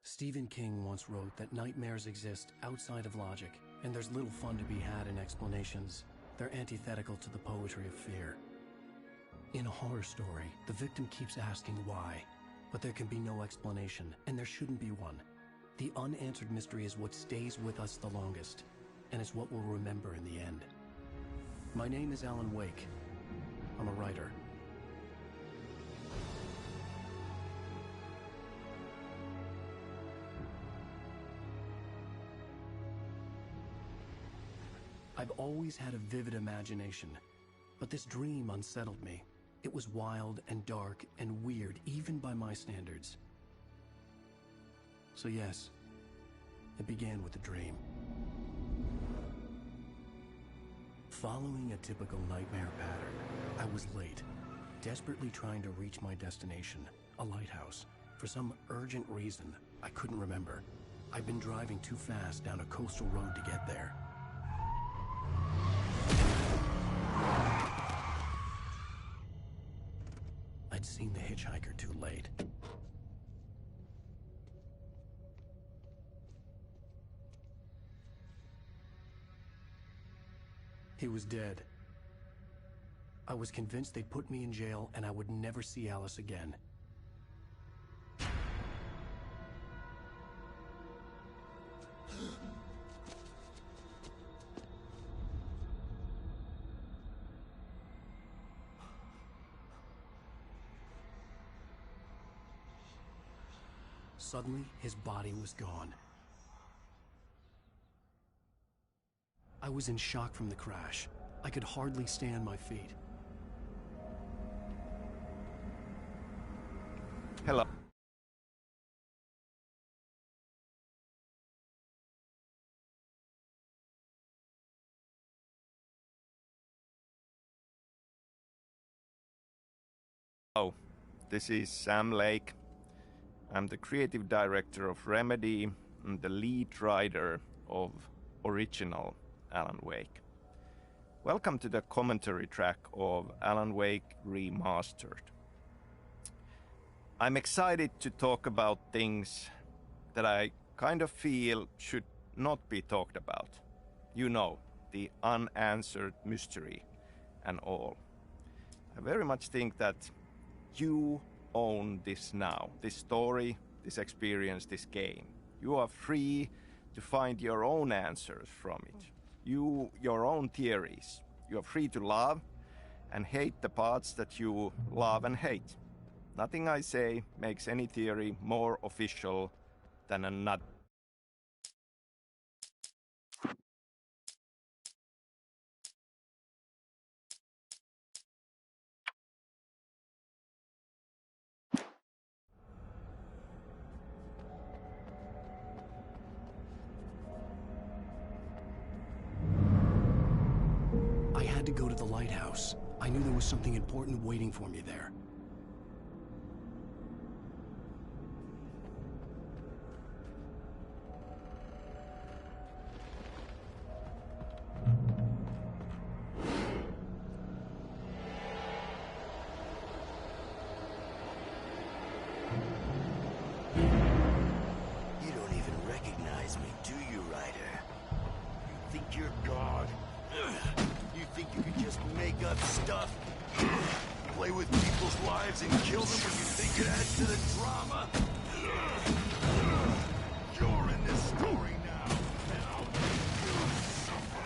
Stephen King once wrote that nightmares exist outside of logic, and there's little fun to be had in explanations. They're antithetical to the poetry of fear. In a horror story, the victim keeps asking why, but there can be no explanation, and there shouldn't be one. The unanswered mystery is what stays with us the longest, and it's what we'll remember in the end. My name is Alan Wake. I'm a writer. I've always had a vivid imagination, but this dream unsettled me. It was wild and dark and weird, even by my standards. So yes, it began with a dream. Following a typical nightmare pattern, I was late, desperately trying to reach my destination, a lighthouse. For some urgent reason, I couldn't remember. I'd been driving too fast down a coastal road to get there. I'd seen the hitchhiker too late. He was dead. I was convinced they'd put me in jail and I would never see Alice again. Suddenly, his body was gone. I was in shock from the crash. I could hardly stay on my feet. Hello. Hello, this is Sam Lake. I'm the creative director of Remedy and the lead writer of original Alan Wake. Welcome to the commentary track of Alan Wake Remastered. I'm excited to talk about things that I kind of feel should not be talked about. You know, the unanswered mystery and all. I very much think that you own this now, this story, this experience, this game. You are free to find your own answers from it. Your own theories. You are free to love and hate the parts that you love and hate. Nothing I say makes any theory more official than another. I had to go to the lighthouse. I knew there was something important waiting for me there. You don't even recognize me, do you, Ryder? You think you're God? You think you can just make up stuff? Play with people's lives and kill them when you think it adds to the drama? You're in this story now, and I'll make you suffer.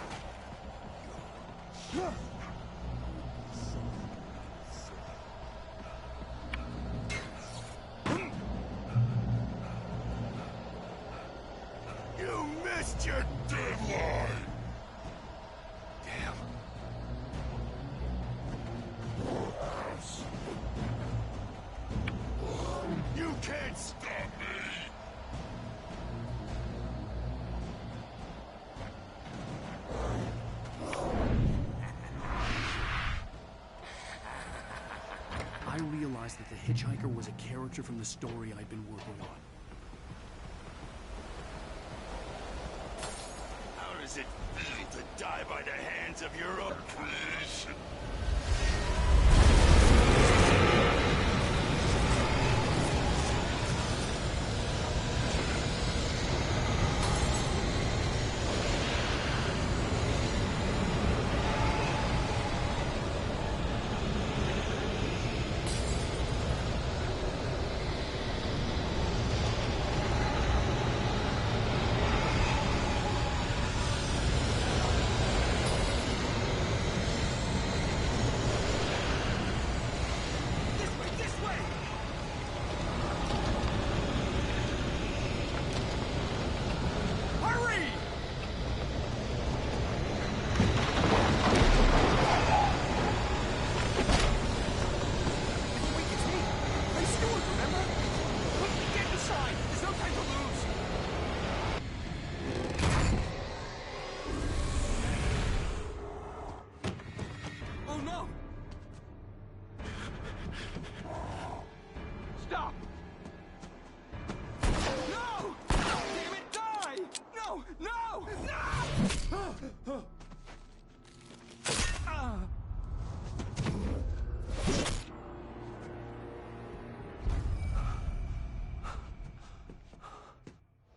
You missed your deadline! Damn. I realized that the hitchhiker was a character from the story I'd been working on. How does it feel to die by the hands of your own creation?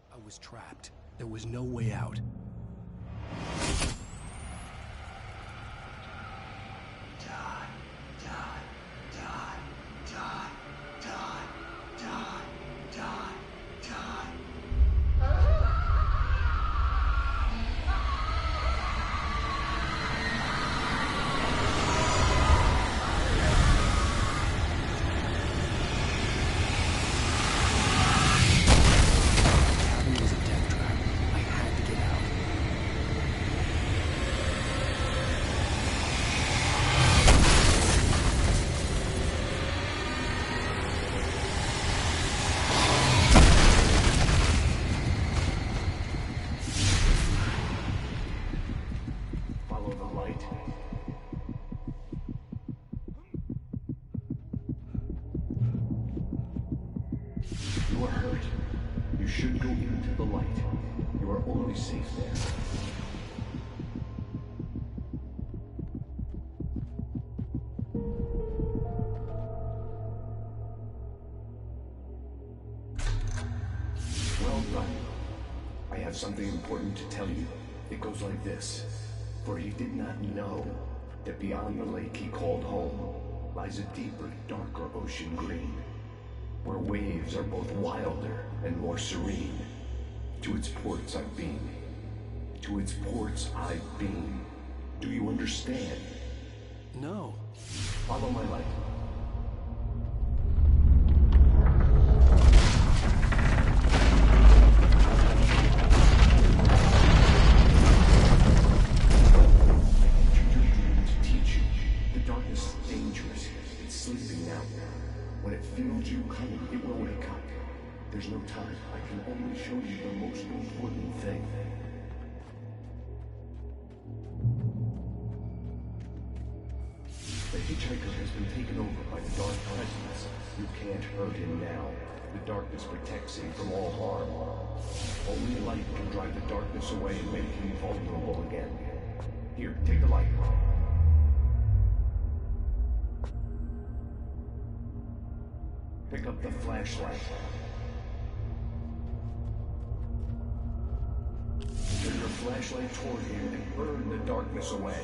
I was trapped. There was no way out. You are hurt. You should go into the light. You are only safe there. Well done. I have something important to tell you. It goes like this. For he did not know that beyond the lake he called home lies a deeper, darker ocean green, where waves are both wilder and more serene. To its ports I've been. To its ports I've been. Do you understand? No. Follow my light. There's no time. I can only show you the most important thing. The hitchhiker has been taken over by the dark presence. You can't hurt him now. The darkness protects him from all harm. Only light can drive the darkness away and make him vulnerable again. Here, take the light. Pick up the flashlight. Turn your flashlight toward him and burn the darkness away.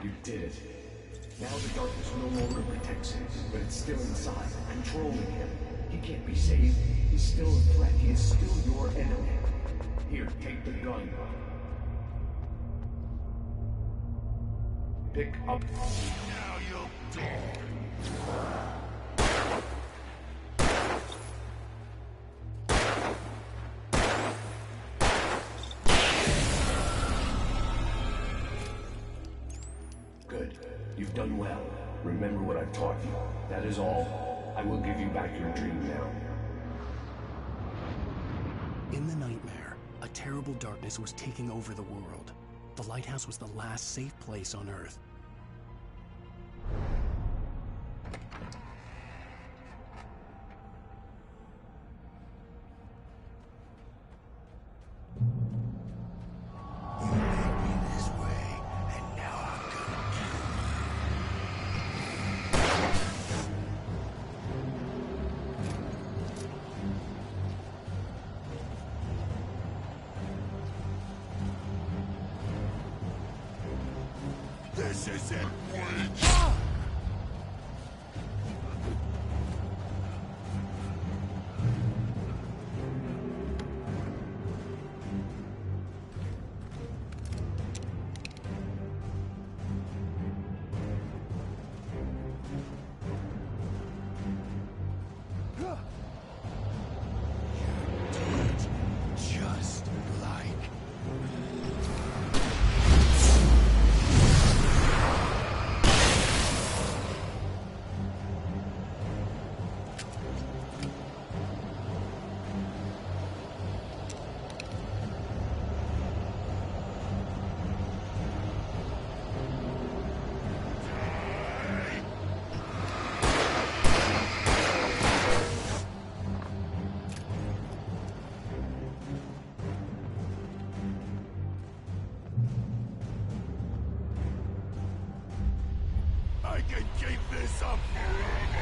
You did it. Now the darkness no longer protects him, but it's still inside, controlling him. He can't be saved. He's still a threat. He is still your enemy. Here, take the gun. Pick up. Now you'll die. Good. You've done well. Remember what I've taught you. That is all. I will give you back your dream now. In the nightmare, a terrible darkness was taking over the world. The lighthouse was the last safe place on Earth. You made me this way, and now I'm gonna kill you. This isn't Weke! Just like I can keep this up forever!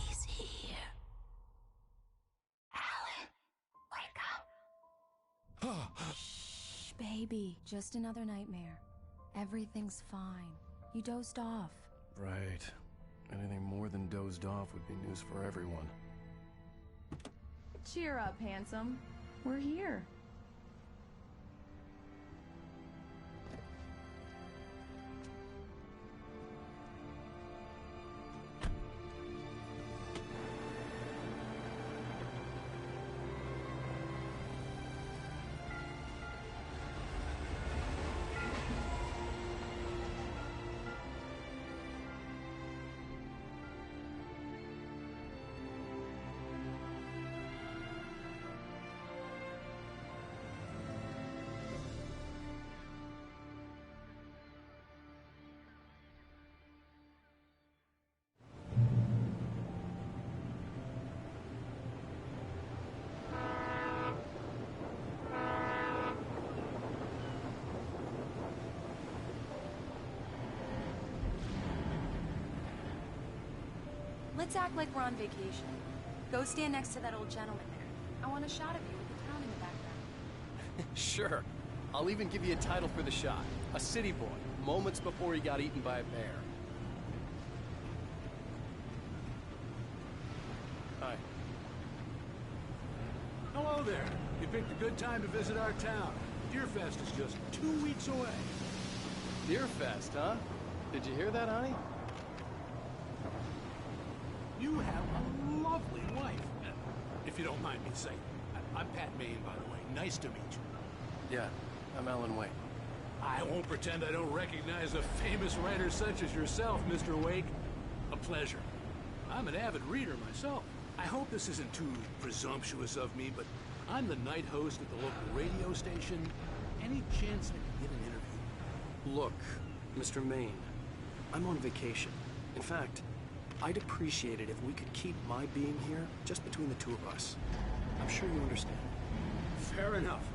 He's here. Alan, wake up. Shh, baby. Just another nightmare. Everything's fine. You dozed off. Right. Anything more than dozed off would be news for everyone. Cheer up, handsome. We're here. Let's act like we're on vacation. Go stand next to that old gentleman there. I want a shot of you with the town in the background. Sure. I'll even give you a title for the shot. A city boy, moments before he got eaten by a bear. Hi. Hello there. You picked a good time to visit our town. Deerfest is just 2 weeks away. Deerfest, huh? Did you hear that, honey? You have a lovely wife. If you don't mind me saying. I'm Pat Maine, by the way. Nice to meet you. Yeah, I'm Alan Wake. I won't pretend I don't recognize a famous writer such as yourself, Mr. Wake. A pleasure. I'm an avid reader myself. I hope this isn't too presumptuous of me, but I'm the night host at the local radio station. Any chance I could get an interview? Look, Mr. Maine, I'm on vacation. In fact, I'd appreciate it if we could keep my being here just between the two of us. I'm sure you understand. Fair enough.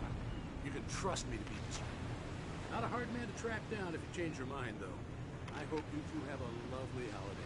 You can trust me to be discreet. Not a hard man to track down if you change your mind, though. I hope you two have a lovely holiday.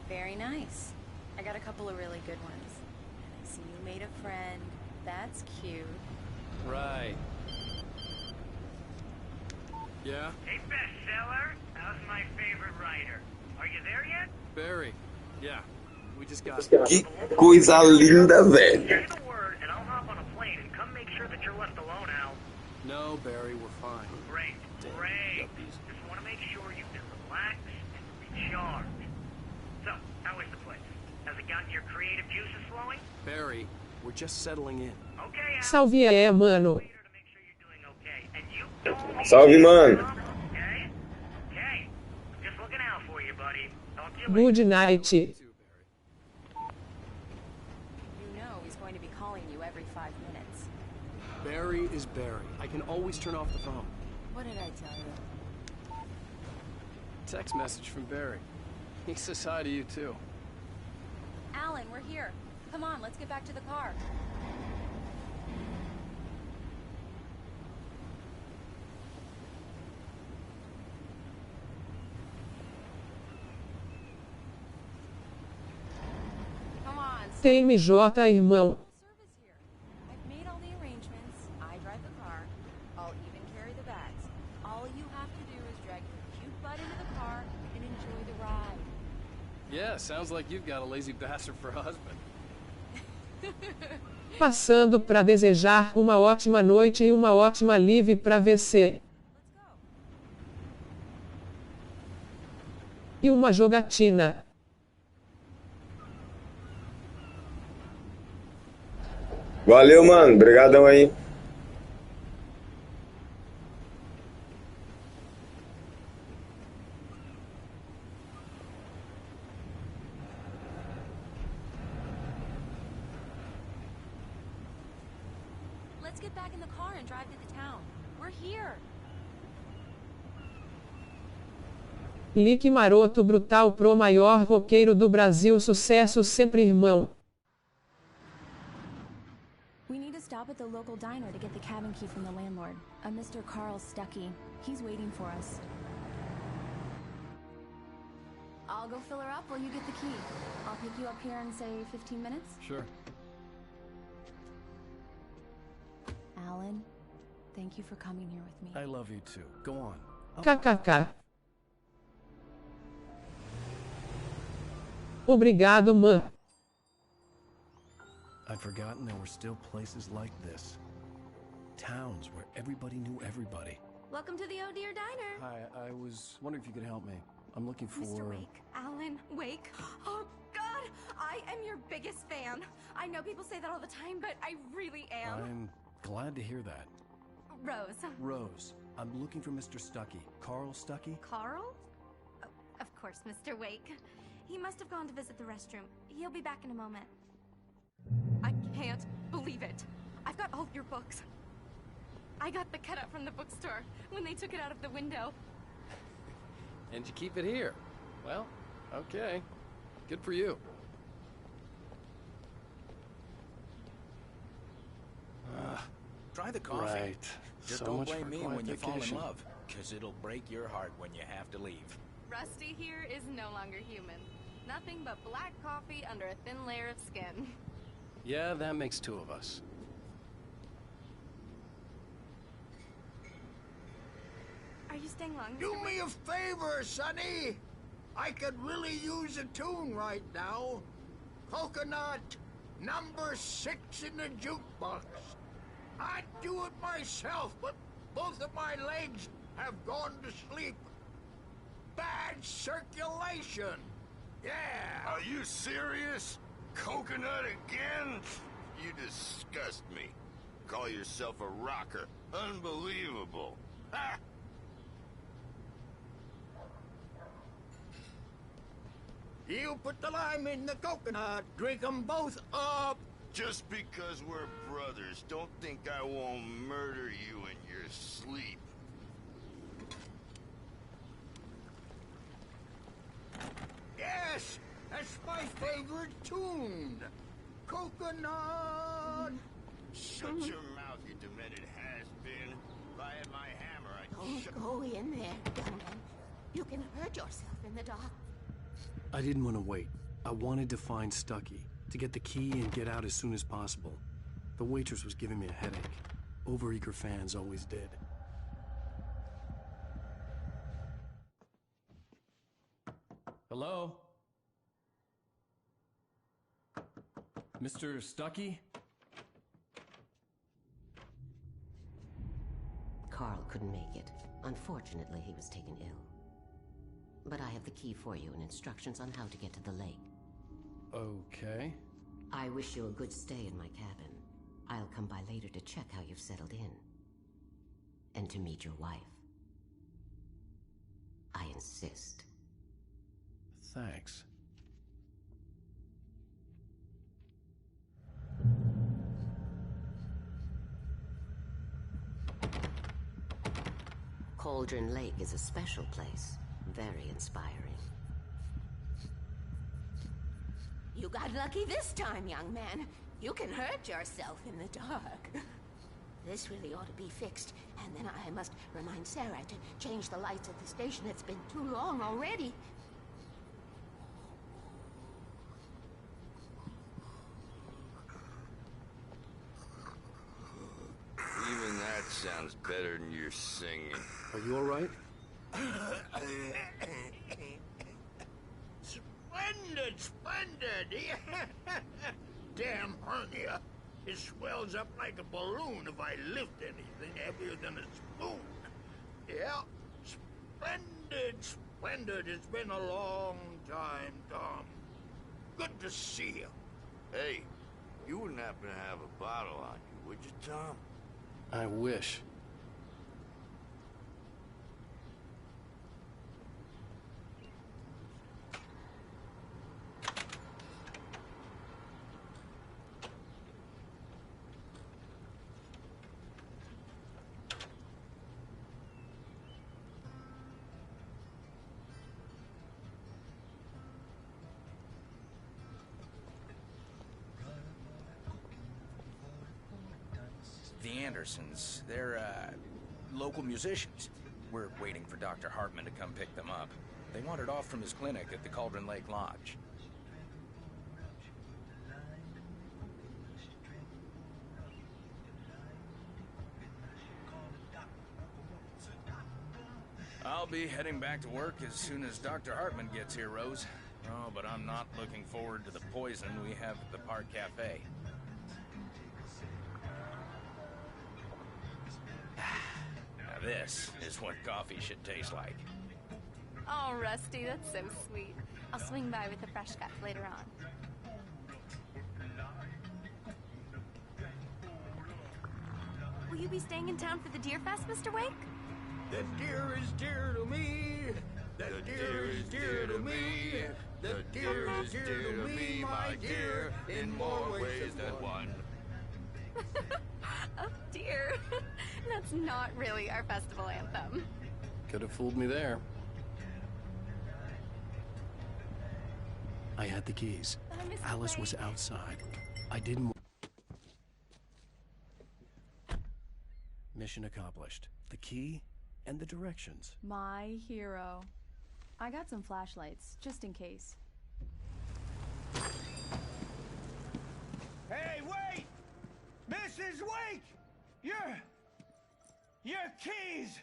Very nice. I got a couple of really good ones. And I see you made a friend. That's cute. Right. Yeah? Hey, bestseller. How's my favorite writer? Are you there yet? Barry. Yeah. We just got... Que coisa linda, velho. Say the word, and I'll hop on a plane and come make sure that you're left alone, Al. No, Barry, we're fine. Great, great. Just want to make sure you can relax and recharge. So, how is the place? Has it gotten your creative juices flowing? Barry, we're just settling in. Okay, Al. Salve aí, mano. Later to make sure you're doing okay. And you don't need Salve, mano. Okay? Okay. Just looking out for you, buddy. Talk to you later. Good night. You know he's going to be calling you every 5 minutes. Barry is Barry. I can always turn off the phone. What did I tell you? Text message from Barry. He says hi to you, too. Alan, we're here. Come on, let's get back to the car. Come on. TMJ, irmão. Service here. I've made all the arrangements. I drive the car. I'll even carry the bags. All you have to do is drag your cute butt into the car and enjoy the ride. Yeah, sounds like you've got a lazy bastard for a husband. Passando para desejar uma ótima noite e uma ótima live para você. E uma jogatina. Valeu, mano. Obrigadão aí. Let's get back in the car and drive to the town. We're here. Lique maroto brutal pro maior roqueiro do Brasil. Sucesso sempre, irmão. We need to stop at the local diner to get the cabin key from the landlord, a Mr. Carl Stuckey. He's waiting for us. I'll go fill her up while you get the key. I'll pick you up here in, say, 15 minutes? Sure. Alan, thank you for coming here with me. I love you too. Go on. KKK. Obrigado, mãe. I'd forgotten there were still places like this. Towns where everybody knew everybody. Welcome to the Oh Dear Diner. Hi, I was wondering if you could help me. I'm looking for... Mr. Wake. Alan Wake. Oh, God! I am your biggest fan. I know people say that all the time, but I really am. I'm glad to hear that. Rose. Rose, I'm looking for Mr. Stuckey. Carl Stuckey? Carl? Oh, of course, Mr. Wake. He must have gone to visit the restroom. He'll be back in a moment. I can't believe it. I've got all your books. I got the cutout from the bookstore when they took it out of the window. And you keep it here. Well, okay. Good for you. Try the coffee. Right. Just So don't much blame for me quiet when you fall in vacation. love, because it'll break your heart when you have to leave. Rusty here is no longer human. Nothing but black coffee under a thin layer of skin. Yeah, that makes two of us. Are you staying long? Do Mr. me a favor, Sonny. I could really use a tune right now. Coconut, number 6 in the jukebox. I'd do it myself, but both of my legs have gone to sleep. Bad circulation. Yeah. Are you serious? Coconut again? You disgust me. Call yourself a rocker. Unbelievable. Ha! You put the lime in the coconut. Drink them both up. Just because we're brothers, don't think I won't murder you in your sleep. Yes, that's my favorite tune. Coconut. Shut your mouth, you demented has-been. If I had my hammer, I'd Don't go in there, young man. You can hurt yourself in the dark. I didn't want to wait. I wanted to find Stucky, to get the key and get out as soon as possible. The waitress was giving me a headache. Overeager fans always did. Hello? Mr. Stucky? Carl couldn't make it. Unfortunately, he was taken ill. But I have the key for you and instructions on how to get to the lake. Okay. I wish you a good stay in my cabin. I'll come by later to check how you've settled in. And to meet your wife. I insist. Thanks. Cauldron Lake is a special place. Very inspiring. You got lucky this time, young man. You can hurt yourself in the dark. This really ought to be fixed, and then I must remind Sarah to change the lights at the station. It's been too long already. Even that sounds better than your singing. Are you all right? Splendid, splendid! Damn hernia. It swells up like a balloon if I lift anything heavier than a spoon. Yeah, splendid, splendid. It's been a long time, Tom. Good to see you. Hey, you wouldn't happen to have a bottle on you, would you, Tom? I wish. The Andersons, they're, local musicians. We're waiting for Dr. Hartman to come pick them up. They wandered off from his clinic at the Cauldron Lake Lodge. I'll be heading back to work as soon as Dr. Hartman gets here, Rose. Oh, but I'm not looking forward to the poison we have at the Park Cafe. Now this is what coffee should taste like. Oh, Rusty, that's so sweet. I'll swing by with the fresh cuts later on. Will you be staying in town for the Deer Fest, Mr. Wake? The deer is dear to me. The deer is dear to me. The deer is dear to me, my dear, in more ways than one. Oh, dear. That's not really our festival anthem. Could have fooled me there. I had the keys. Alice was outside. I didn't... mission accomplished. The key and the directions. My hero. I got some flashlights, just in case. Hey, wait! Mrs. Wake! Your keys!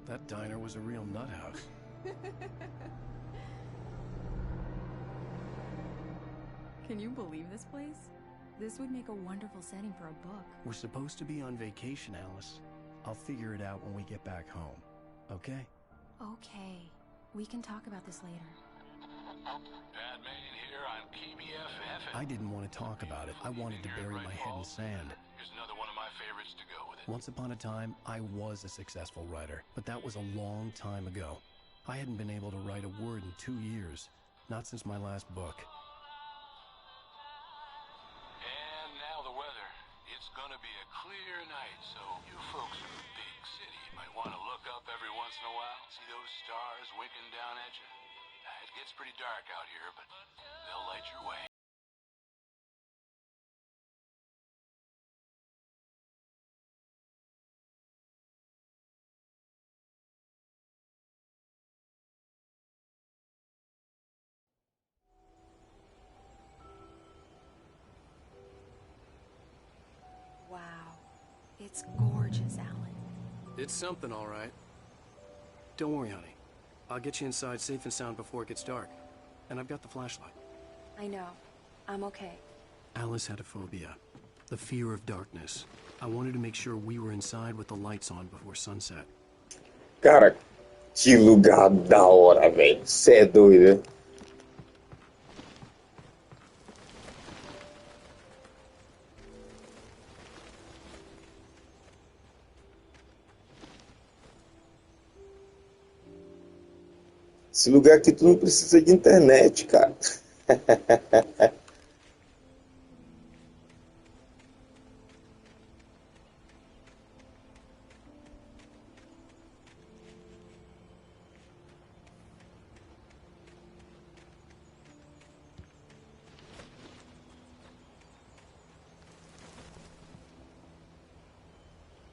That diner was a real nut house. Can you believe this place? This would make a wonderful setting for a book. We're supposed to be on vacation, Alice. I'll figure it out when we get back home. Okay? Okay. We can talk about this later. Batman here on KBFF. I didn't want to talk about it. I wanted to bury my head in sand. Here's another one of my favorites to go with it. Once upon a time, I was a successful writer, but that was a long time ago. I hadn't been able to write a word in 2 years. Not since my last book. And now the weather. It's gonna be a clear night, so you folks in the big city might want to look up every once in a while. See those stars winking down at you? It gets pretty dark out here, but they'll light your way. Wow. It's gorgeous, Alan. It's something, all right. Don't worry, honey. I'll get you inside safe and sound before it gets dark. And I've got the flashlight. I know. I'm okay. Alice had a phobia. The fear of darkness. I wanted to make sure we were inside with the lights on before sunset. Cara, que lugar da hora, velho. Cê é doido. Esse lugar aqui tu não precisa de internet, cara.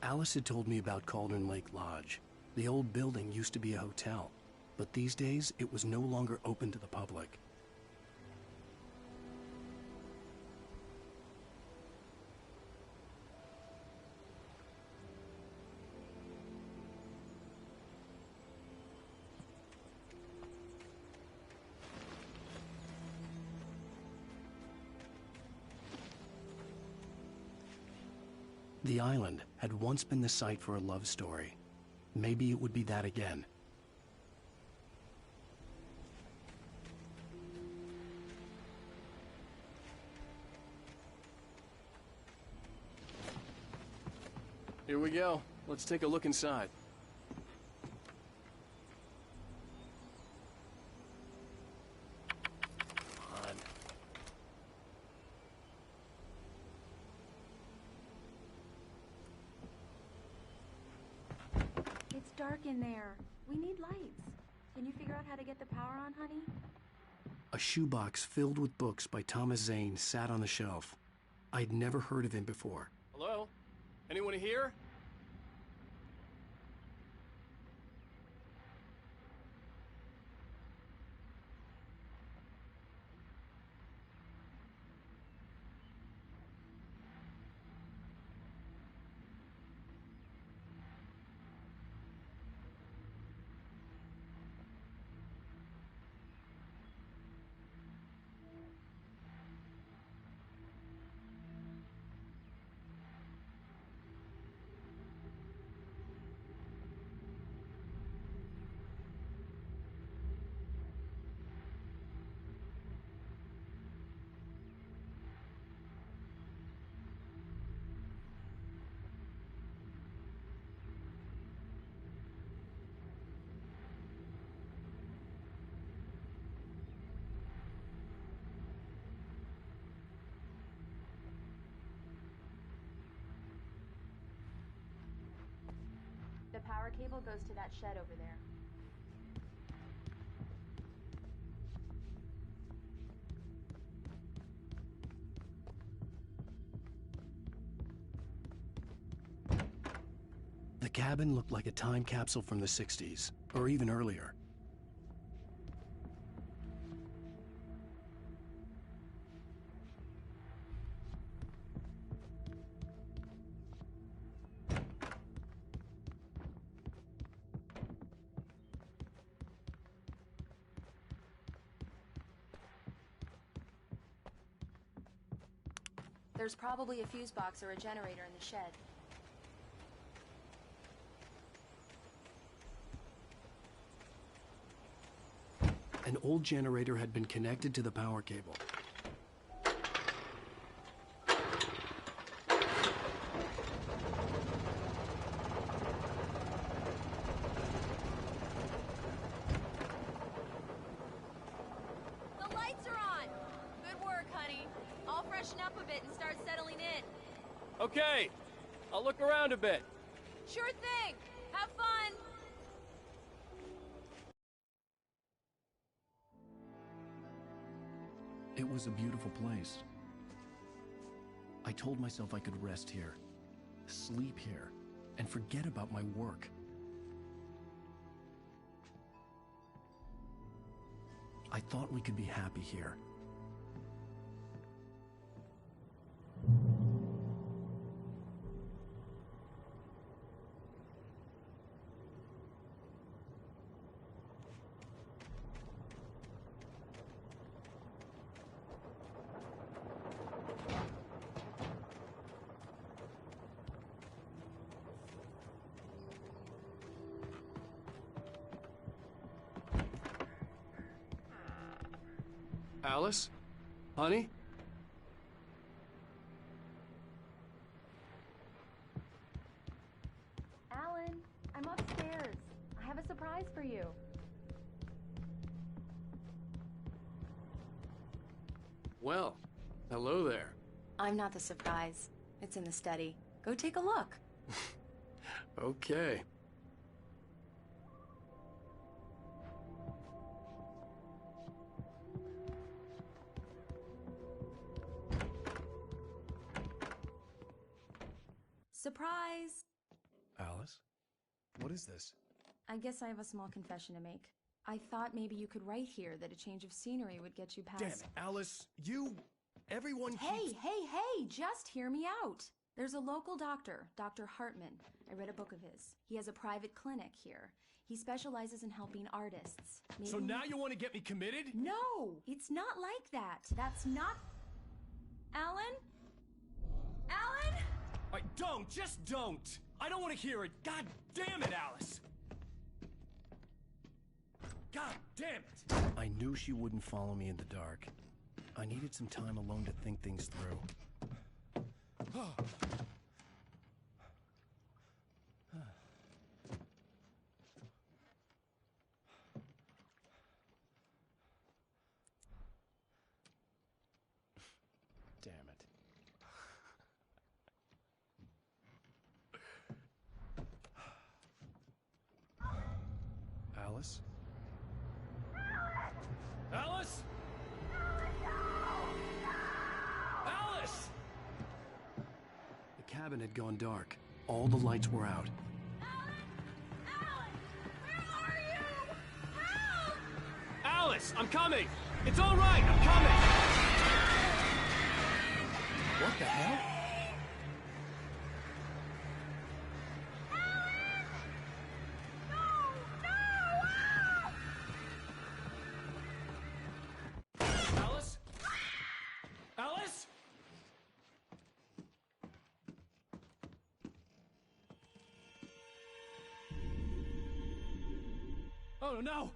Alice had told me about Cauldron Lake Lodge. The old building used to be a hotel, but these days it was no longer open to the public. The island had once been the site for a love story. Maybe it would be that again. Here we go. Let's take a look inside. It's dark in there. We need lights. Can you figure out how to get the power on, honey? A shoebox filled with books by Thomas Zane sat on the shelf. I'd never heard of him before. Hello? Anyone here? The power cable goes to that shed over there. cabin looked like a time capsule from the 60s, or even earlier. There's probably a fuse box or a generator in the shed. An old generator had been connected to the power cable. The lights are on! Good work, honey. I'll freshen up a bit and start settling in. Okay, I'll look around a bit. Sure thing! Have fun! It was a beautiful place. I told myself I could rest here, sleep here, and forget about my work. I thought we could be happy here. Alice? Honey? Alan, I'm upstairs. I have a surprise for you. Well, hello there. I'm not the surprise. It's in the study. Go take a look. Okay. Surprise! Alice? What is this? I guess I have a small confession to make. I thought maybe you could write here that a change of scenery would get you past... Damn it, Alice, everyone Hey, just hear me out. There's a local doctor, Dr. Hartman. I read a book of his. He has a private clinic here. He specializes in helping artists. Maybe... So now you want to get me committed? No, it's not like that. That's not... Alan? Alan? Just don't! I don't want to hear it! God damn it, Alice! God damn it! I knew she wouldn't follow me in the dark. I needed some time alone to think things through. Damn it. Alice? Alice? Alice! The cabin had gone dark. All the lights were out. Alice, I'm coming! It's all right, I'm coming! What the hell? Alice? Alice? Oh no!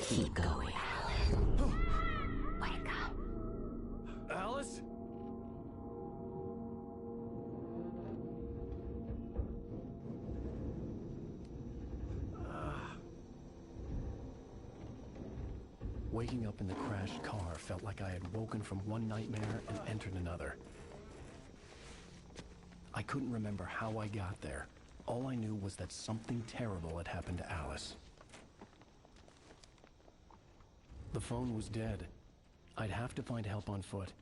Keep going, Alan. Wake up. Alice? Waking up in the crashed car felt like I had woken from one nightmare and entered another. I couldn't remember how I got there. All I knew was that something terrible had happened to Alice. The phone was dead. I'd have to find help on foot.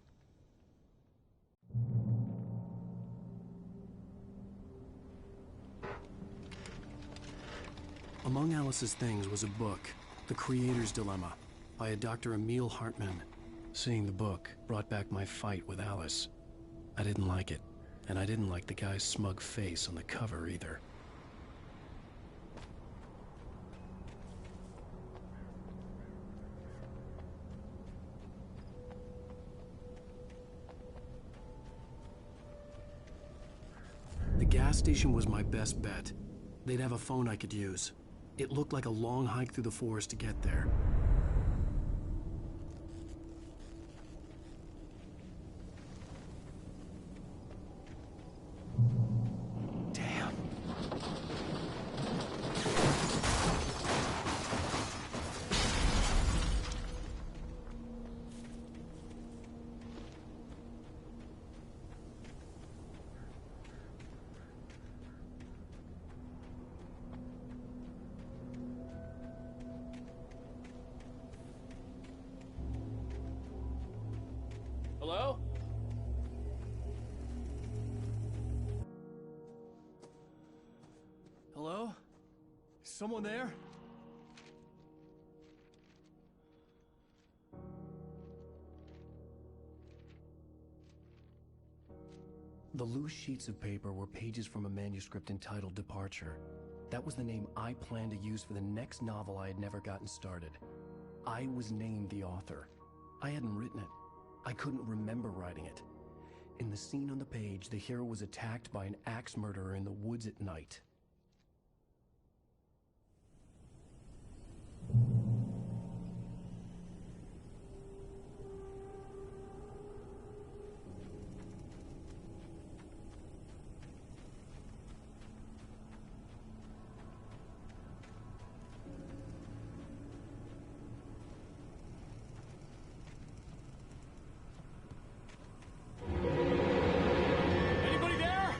Among Alice's things was a book, The Creator's Dilemma, by a Dr. Emil Hartmann. Seeing the book brought back my fight with Alice. I didn't like it, and I didn't like the guy's smug face on the cover either. The gas station was my best bet. They'd have a phone I could use. It looked like a long hike through the forest to get there. Hello? Hello? Is someone there? The loose sheets of paper were pages from a manuscript entitled Departure. That was the name I planned to use for the next novel I had never gotten started. I was named the author. I hadn't written it. I couldn't remember writing it. In the scene on the page, the hero was attacked by an axe murderer in the woods at night. Anybody there?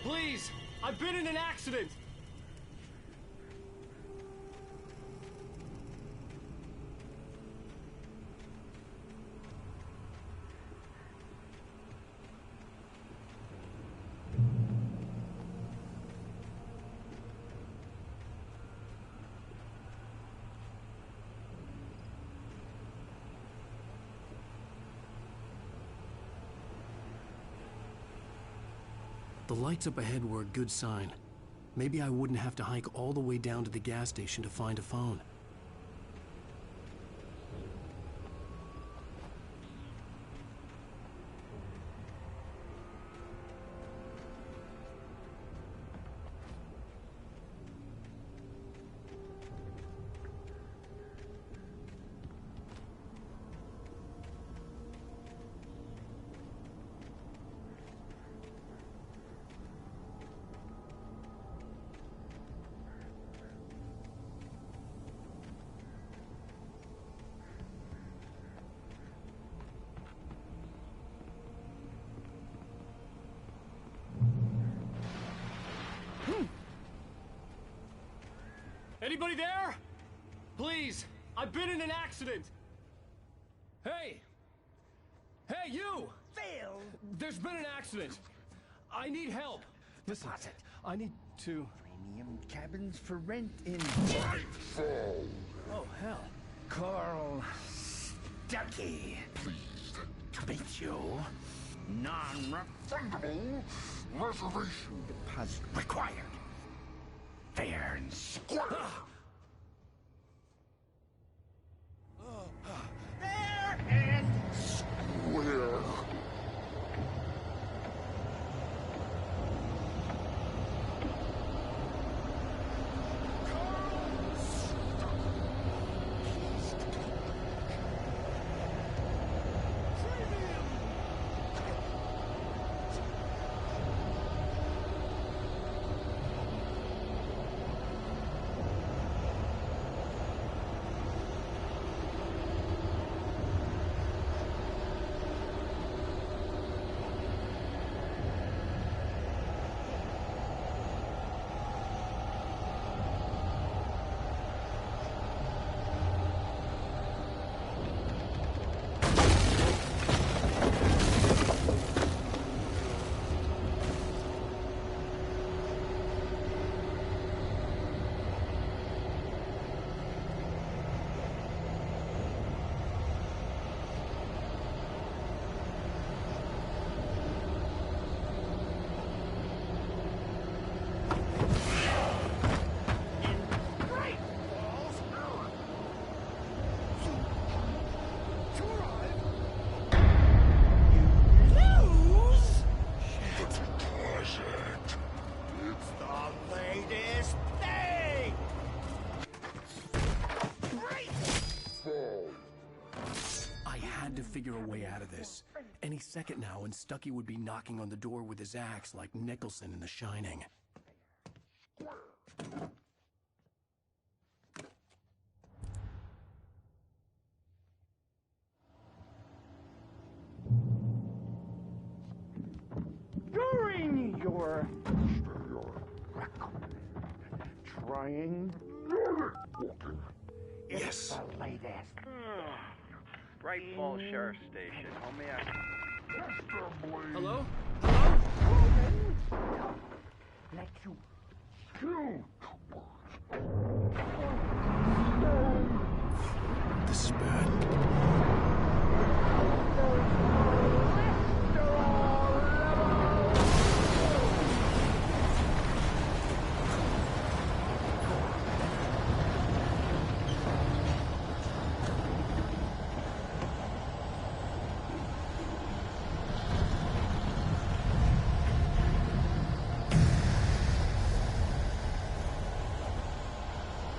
Please! I've been in an accident! The lights up ahead were a good sign. Maybe I wouldn't have to hike all the way down to the gas station to find a phone. Anybody there? Please! I've been in an accident! Hey! Hey, you! Phil! There's been an accident! I need help! Listen, I need to... Premium cabins for rent in... Oh, hell. Carl Stuckey. Pleased to meet you. Non-refundable reservation deposit required. Fair and square. Fair and square. to figure a way out of this. Any second now, and Stucky would be knocking on the door with his axe like Nicholson in The Shining. During your trying Yes. the latest. Bright Falls Sheriff Station. How may I... Hello? Let you kill. This is bad.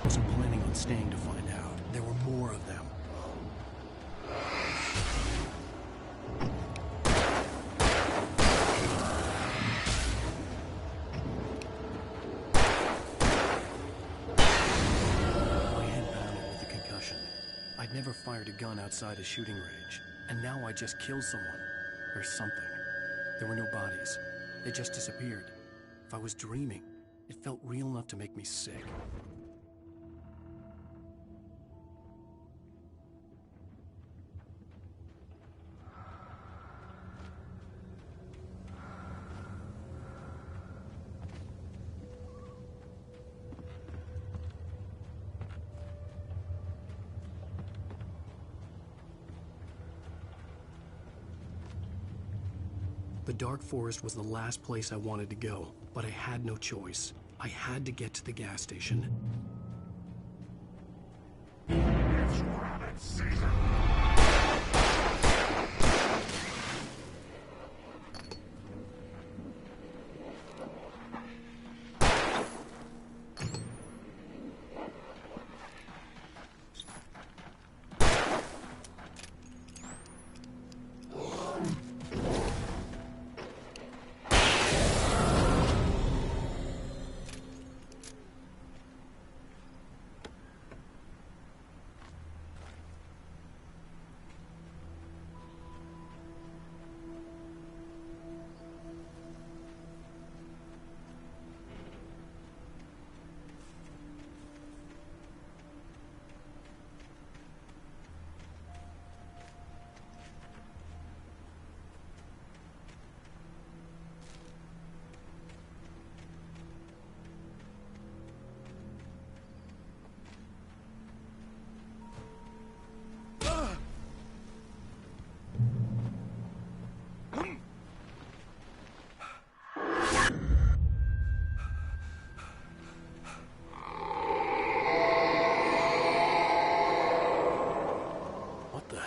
I wasn't planning on staying to find out. There were more of them. My head pounded with the concussion. I'd never fired a gun outside a shooting range, and now I just killed someone. Or something. There were no bodies. They just disappeared. If I was dreaming, it felt real enough to make me sick. The dark forest was the last place I wanted to go, but I had no choice. I had to get to the gas station. It's rabbit season.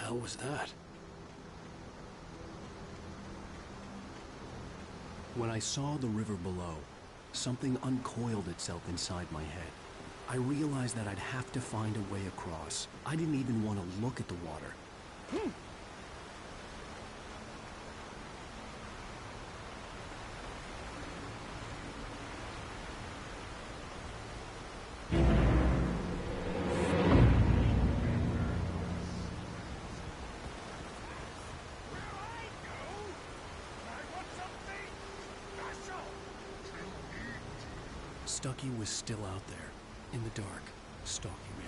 What was that? When I saw the river below, something uncoiled itself inside my head. I realized that I'd have to find a way across. I didn't even want to look at the water. Stucky was still out there, in the dark, stalking me.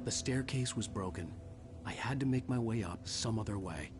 The staircase was broken. I had to make my way up some other way.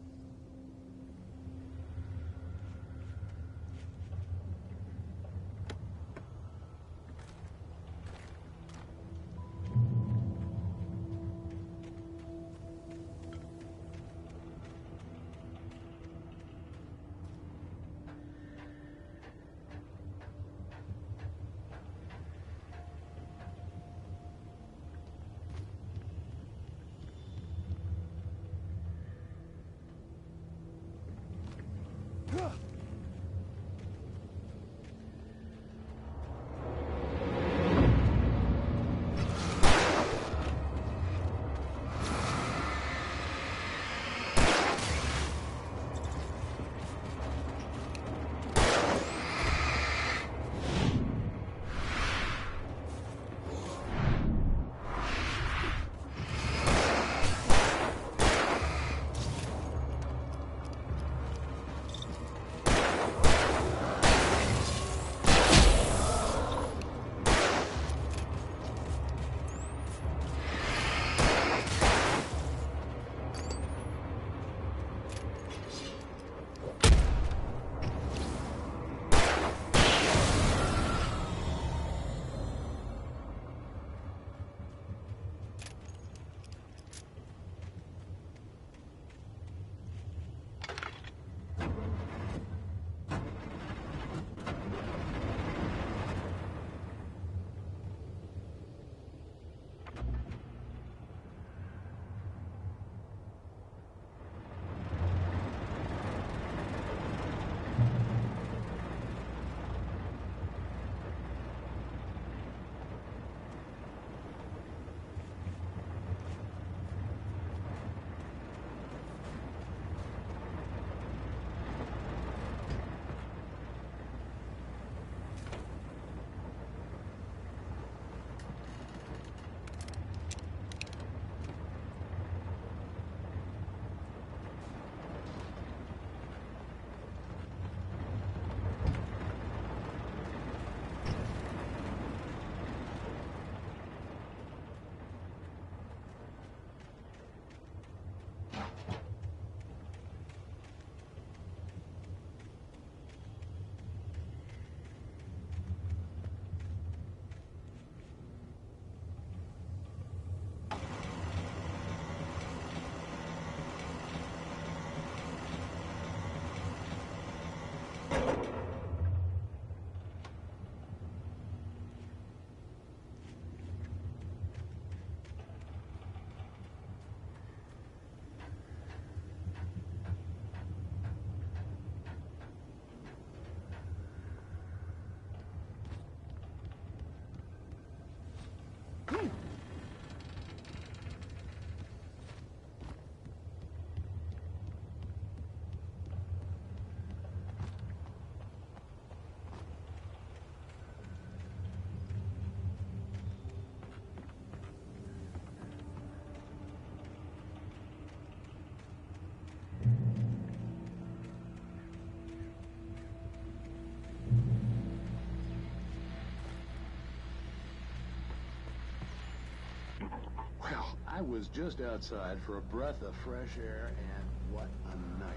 Well, I was just outside for a breath of fresh air, and what a night.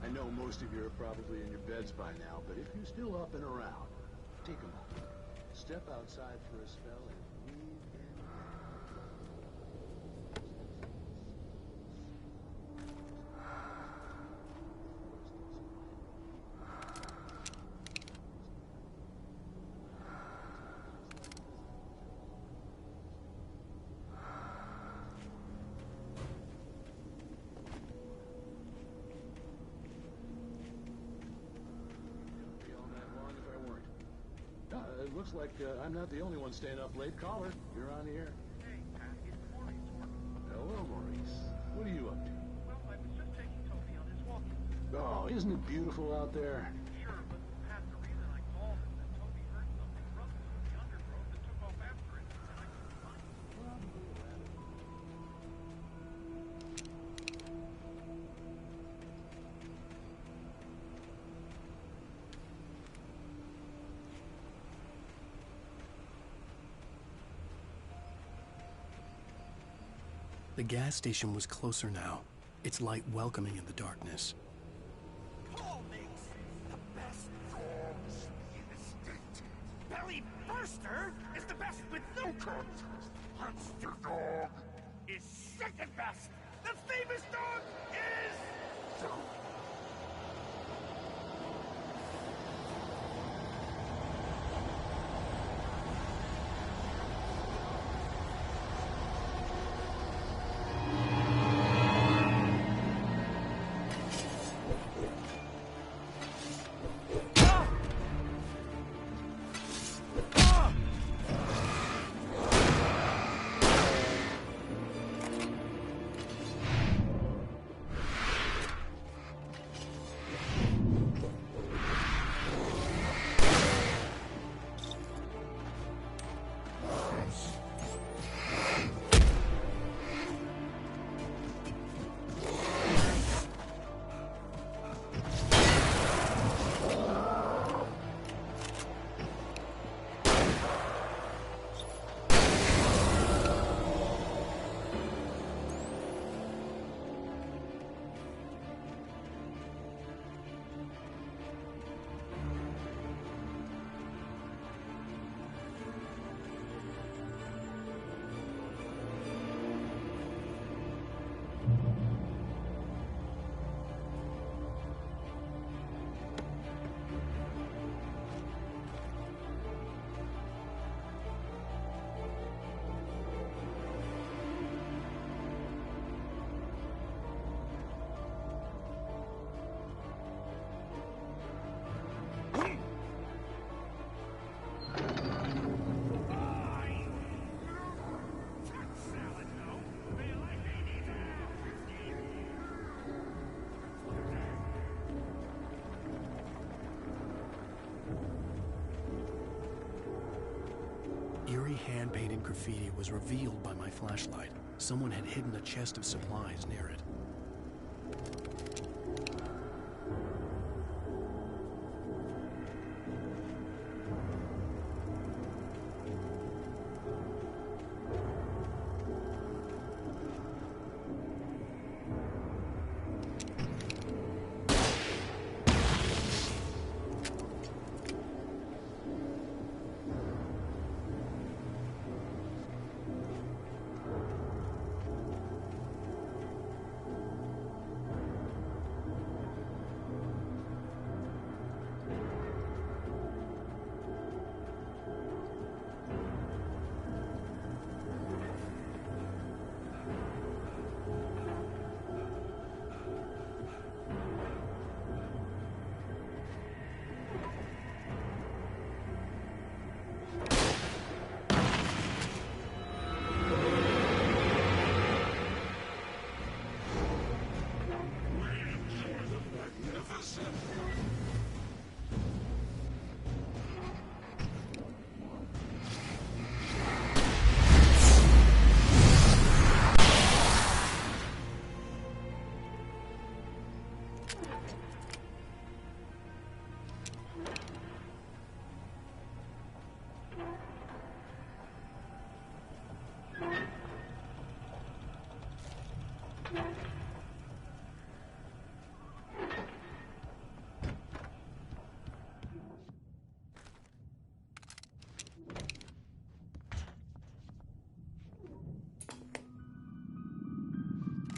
I know most of you are probably in your beds by now, but if you're still up and around, take a moment. Step outside for a spell and breathe in. It looks like I'm not the only one staying up late. Caller, you're on the air. Hey, Pat, it's Maurice. Hello, Maurice. What are you up to? Well, I was just taking Toby on his walk. Oh, isn't it beautiful out there? Sure, but Pat, the reason I called is that Toby heard something rumbling in the undergrowth and took off after it, and I couldn't find it. The gas station was closer now, its light welcoming in the darkness. Paul makes the best dogs in the state. Belly Burster is the best with no contest. Monster Dog is second best. The famous dog is... Eerie hand-painted graffiti was revealed by my flashlight. Someone had hidden a chest of supplies near it.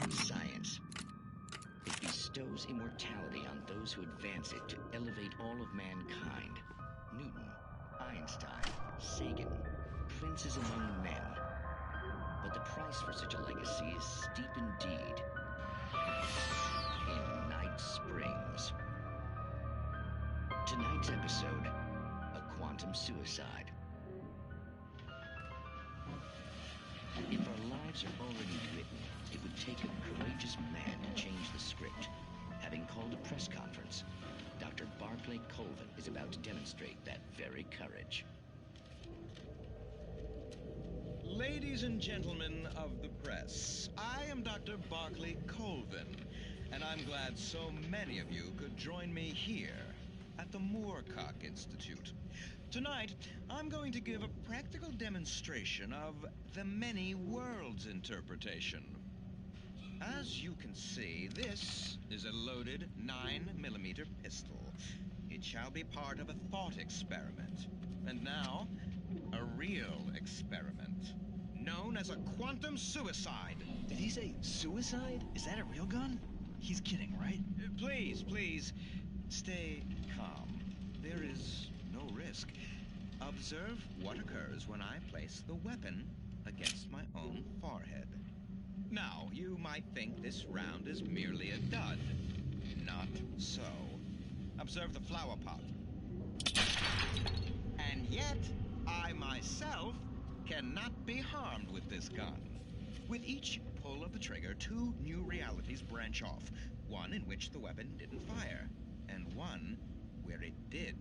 Science. It bestows immortality on those who advance it to elevate all of mankind. Newton, Einstein, Sagan, princes among men. But the price for such a legacy is steep indeed. In Night Springs. Tonight's episode, a quantum suicide. If our lives are already written, it would take a courageous man to change the script. Having called a press conference, Dr. Barclay Colvin is about to demonstrate that very courage. Ladies and gentlemen of the press, I am Dr. Barclay Colvin, and I'm glad so many of you could join me here at the Moorcock Institute. Tonight, I'm going to give a practical demonstration of the many worlds interpretation. As you can see, this is a loaded 9mm pistol. It shall be part of a thought experiment. And now, a real experiment, known as a quantum suicide. Did he say suicide? Is that a real gun? He's kidding, right? Please, stay calm. There is no risk. Observe what occurs when I place the weapon against my own forehead. Now, you might think this round is merely a dud. Not so. Observe the flower pot. And yet, I myself cannot be harmed with this gun. With each pull of the trigger, 2 new realities branch off. One in which the weapon didn't fire, and one where it did.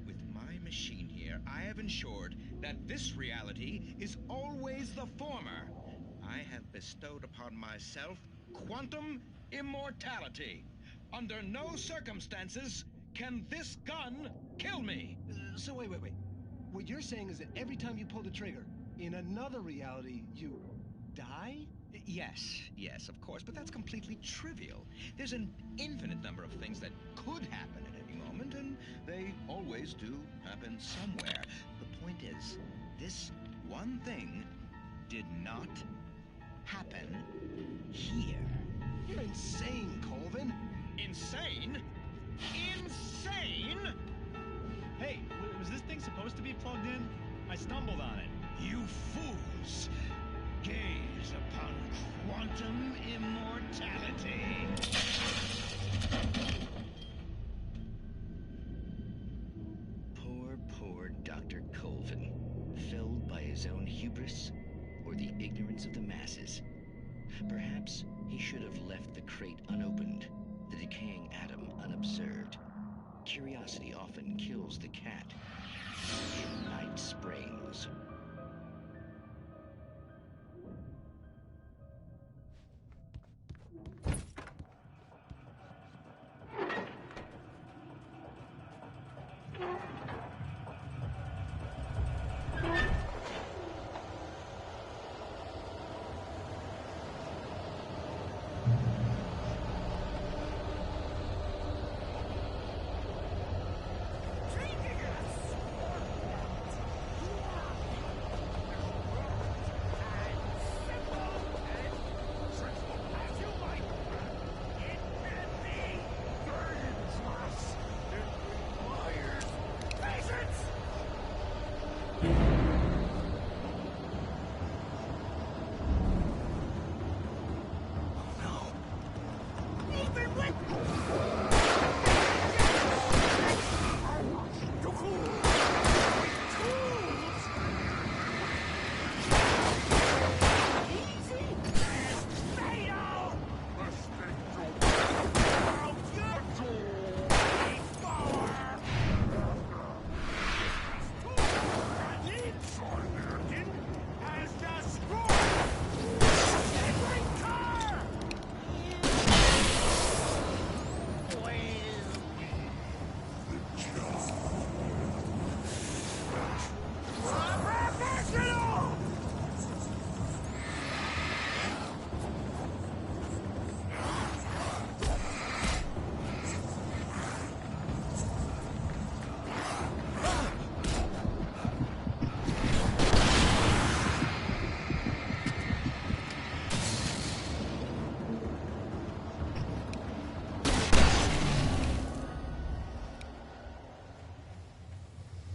With my machine here, I have ensured that this reality is always the former. I have bestowed upon myself quantum immortality. Under no circumstances can this gun kill me. So wait. What you're saying is that every time you pull the trigger, in another reality, you die? Yes, of course, but that's completely trivial. There's an infinite number of things that could happen at any moment, and they always do happen somewhere. The point is, this one thing did not happen here. You're insane, Colvin. Insane? Insane? Hey, was this thing supposed to be plugged in? I stumbled on it. You fools! Gaze upon quantum immortality. Poor Dr. Colvin, felled by his own hubris or the ignorance of the masses. Perhaps he should have left the crate unopened, the decaying atom unobserved. Curiosity often kills the cat. In Night Springs.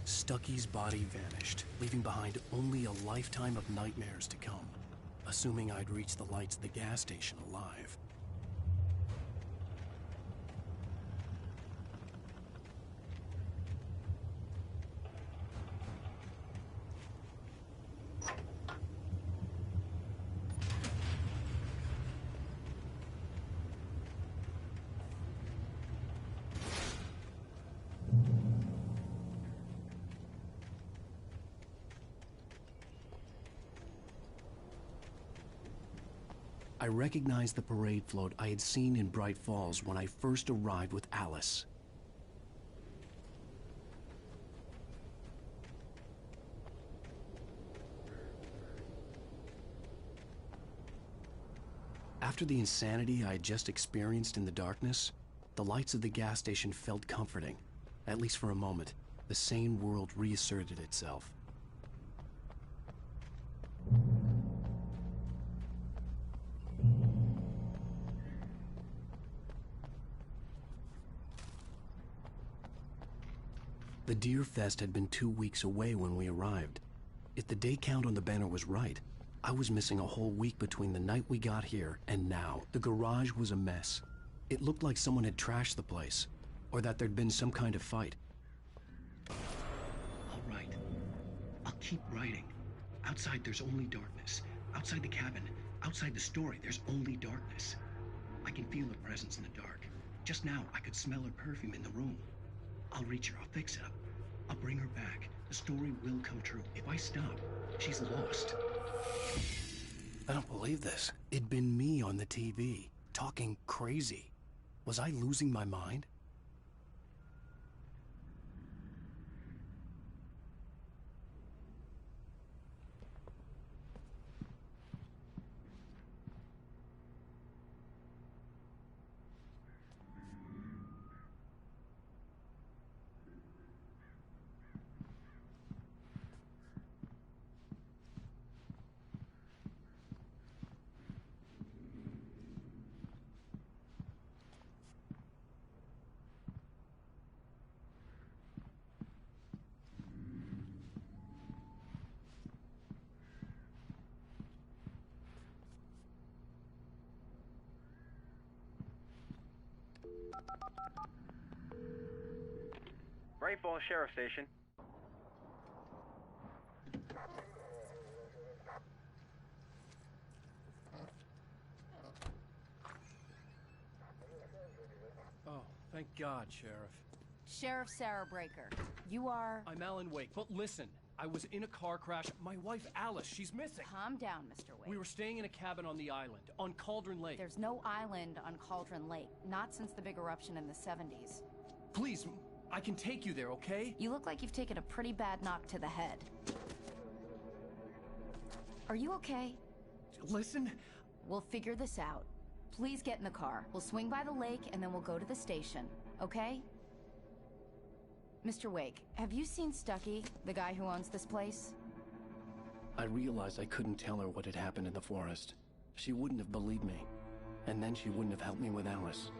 Stucky's body vanished, leaving behind only a lifetime of nightmares to come, assuming I'd reach the lights of the gas station alive. I recognized the parade float I had seen in Bright Falls when I first arrived with Alice. After the insanity I had just experienced in the darkness, the lights of the gas station felt comforting. At least for a moment, the sane world reasserted itself. The Deer Fest had been 2 weeks away when we arrived. If the day count on the banner was right, I was missing a whole week between the night we got here and now. The garage was a mess. It looked like someone had trashed the place, or that there'd been some kind of fight. All right. I'll keep writing. Outside, there's only darkness. Outside the cabin, outside the story, there's only darkness. I can feel her presence in the dark. Just now, I could smell her perfume in the room. I'll reach her. I'll fix it up. I'll bring her back. The story will come true. If I stop, she's lost. I don't believe this. It'd been me on the TV, talking crazy. Was I losing my mind? Bright Falls Sheriff Station. Oh, thank God, Sheriff. Sheriff Sarah Breaker. You are... I'm Alan Wake, but listen. I was in a car crash. My wife, Alice, she's missing. Calm down, Mr. Wake. We were staying in a cabin on the island, on Cauldron Lake. There's no island on Cauldron Lake. Not since the big eruption in the 70s. Please, I can take you there, okay? You look like you've taken a pretty bad knock to the head. Are you okay? Listen. We'll figure this out. Please get in the car. We'll swing by the lake and then we'll go to the station, okay? Mr. Wake, have you seen Stucky, the guy who owns this place? I realized I couldn't tell her what had happened in the forest. She wouldn't have believed me. And then she wouldn't have helped me with Alice.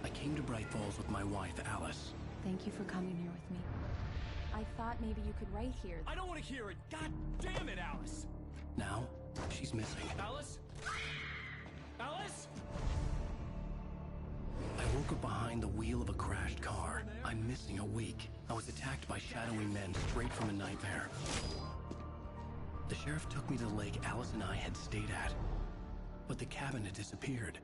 I came to Bright Falls with my wife, Alice. Thank you for coming here with me. I thought maybe you could write here. I don't want to hear it! God damn it, Alice! Now, she's missing. Alice? Alice? I woke up behind the wheel of a crashed car. I'm missing a week. I was attacked by shadowy men straight from a nightmare. The sheriff took me to the lake Alice and I had stayed at. But the cabin had disappeared.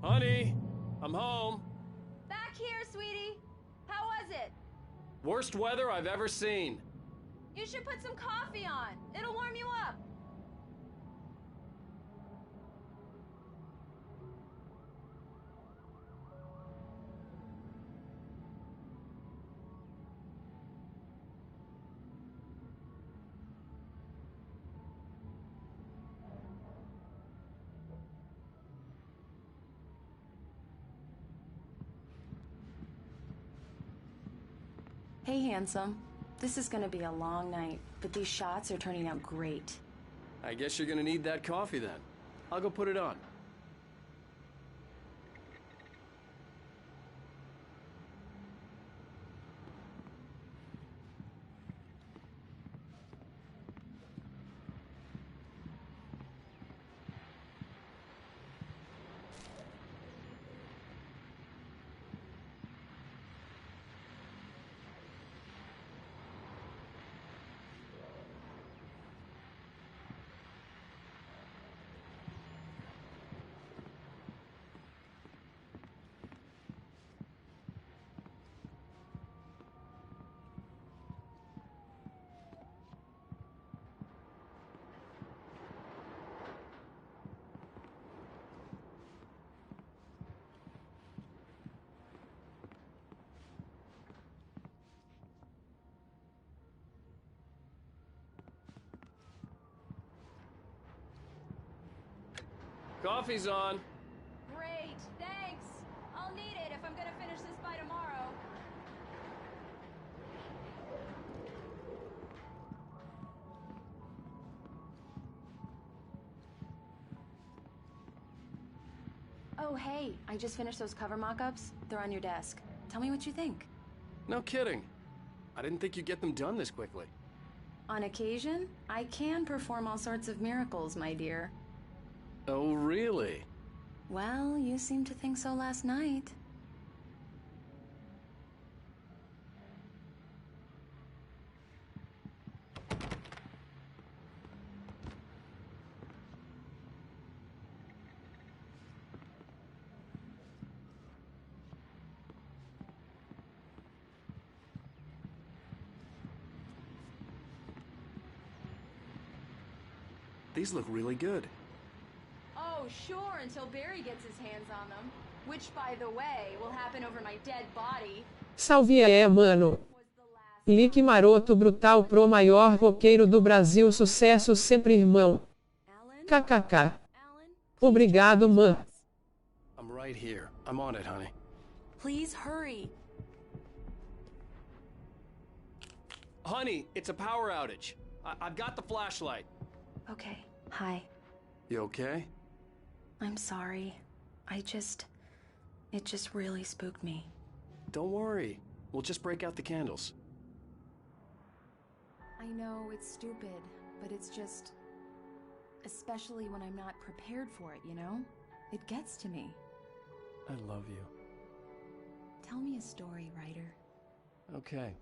Honey, I'm home. Back here, sweetie. How was it? Worst weather I've ever seen. You should put some coffee on. It'll warm you up. Hey, handsome. This is gonna be a long night, but these shots are turning out great. I guess you're gonna need that coffee then. I'll go put it on. Coffee's on. Great, thanks. I'll need it if I'm gonna finish this by tomorrow. Oh, hey, I just finished those cover mock-ups. They're on your desk. Tell me what you think. No kidding. I didn't think you'd get them done this quickly. On occasion, I can perform all sorts of miracles, my dear. Oh, really? Well, you seemed to think so last night. These look really good. Oh, sure, until Barry gets his hands on them. Which, by the way, will happen over my dead body. Salve mano. Lick maroto brutal pro maior roqueiro do Brasil, sucesso sempre irmão. KKK. Obrigado, man. I'm right here. I'm on it, honey. Please hurry. Honey, it's a power outage. I've got the flashlight. Okay, hi. You okay? I'm sorry. It just really spooked me. Don't worry. We'll just break out the candles. I know it's stupid, but it's just... especially when I'm not prepared for it, you know? It gets to me. I love you. Tell me a story, writer. Okay.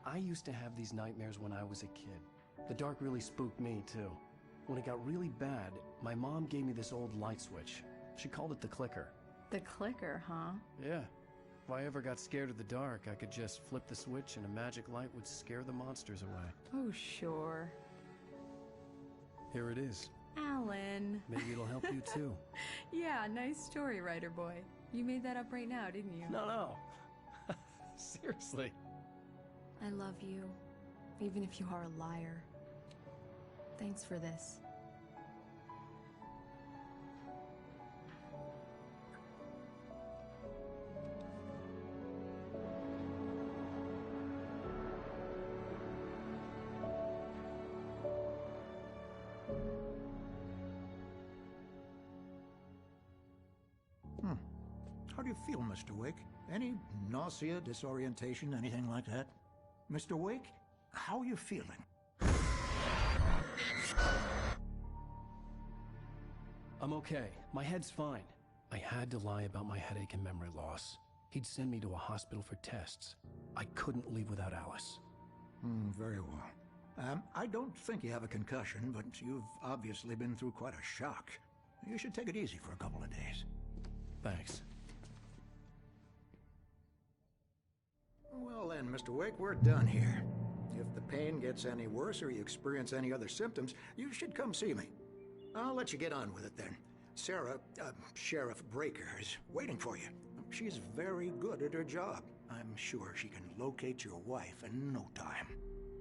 I used to have these nightmares when I was a kid. The dark really spooked me, too. When it got really bad, my mom gave me this old light switch. She called it the clicker. The clicker, huh? Yeah. If I ever got scared of the dark, I could just flip the switch and a magic light would scare the monsters away. Oh, sure. Here it is. Alan. Maybe it'll help you, too. Yeah, nice story, writer boy. You made that up right now, didn't you? No. Seriously. I love you, even if you are a liar. Thanks for this. How do you feel, Mr. Wake? Any nausea, disorientation, anything like that? Mr. Wake, how are you feeling? I'm okay. My head's fine. I had to lie about my headache and memory loss. He'd send me to a hospital for tests. I couldn't leave without Alice. Very well. I don't think you have a concussion, but you've obviously been through quite a shock. You should take it easy for a couple of days. Thanks. Well then, Mr. Wake, we're done here. If the pain gets any worse or you experience any other symptoms, you should come see me. I'll let you get on with it then. Sarah, Sheriff Breaker, is waiting for you. She's very good at her job. I'm sure she can locate your wife in no time.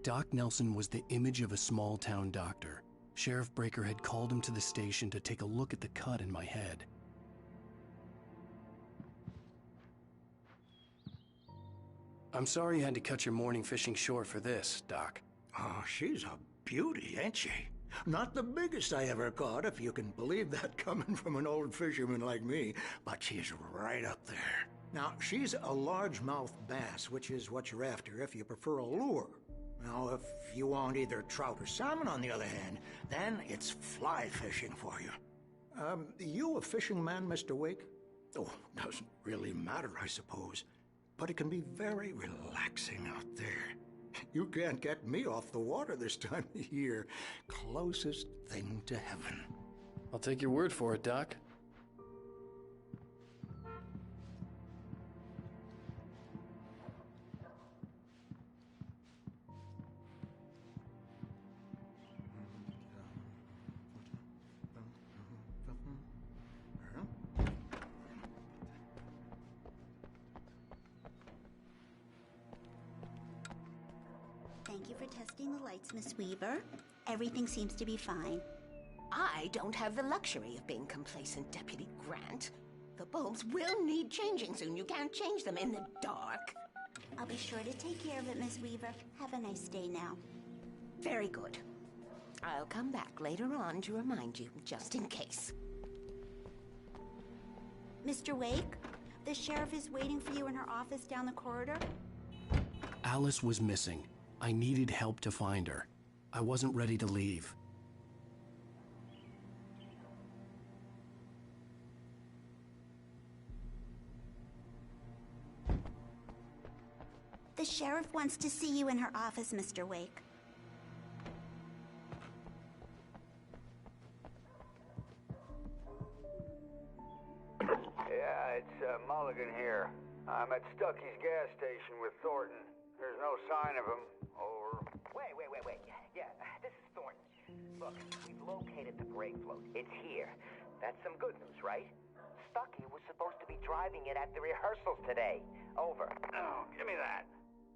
Doc Nelson was the image of a small-town doctor. Sheriff Breaker had called him to the station to take a look at the cut in my head. I'm sorry you had to cut your morning fishing short for this, Doc. Oh, she's a beauty, ain't she? Not the biggest I ever caught, if you can believe that coming from an old fisherman like me, but she's right up there. Now, she's a largemouth bass, which is what you're after if you prefer a lure. Now, if you want either trout or salmon, on the other hand, then it's fly fishing for you. You a fishing man, Mr. Wake? Oh, doesn't really matter, I suppose. But it can be very relaxing out there. You can't get me off the water this time of year. Closest thing to heaven. I'll take your word for it, Doc. Thank you for testing the lights, Miss Weaver. Everything seems to be fine. I don't have the luxury of being complacent, Deputy Grant. The bulbs will need changing soon. You can't change them in the dark. I'll be sure to take care of it, Miss Weaver. Have a nice day now. Very good. I'll come back later on to remind you, just in case. Mr. Wake, the sheriff is waiting for you in her office down the corridor. Alice was missing. I needed help to find her. I wasn't ready to leave. The sheriff wants to see you in her office, Mr. Wake. Yeah, it's Mulligan here. I'm at Stucky's gas station with Thornton. There's no sign of him. Over. Wait. Yeah, this is Thornton. Look, we've located the brake float. It's here. That's some good news, right? Stucky was supposed to be driving it at the rehearsals today. Over. Oh, give me that.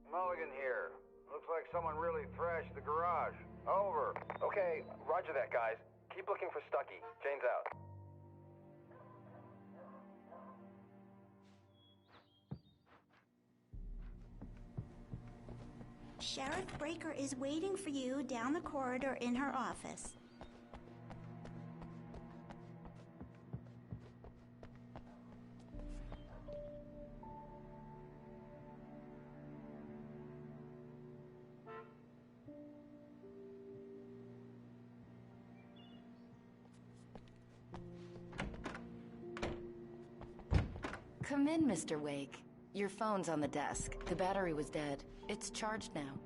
Mulligan here. Looks like someone really thrashed the garage. Over. Okay, roger that, guys. Keep looking for Stucky. Jane's out. Sheriff Breaker is waiting for you down the corridor in her office. Come in, Mr. Wake. Your phone's on the desk. The battery was dead. It's charged now.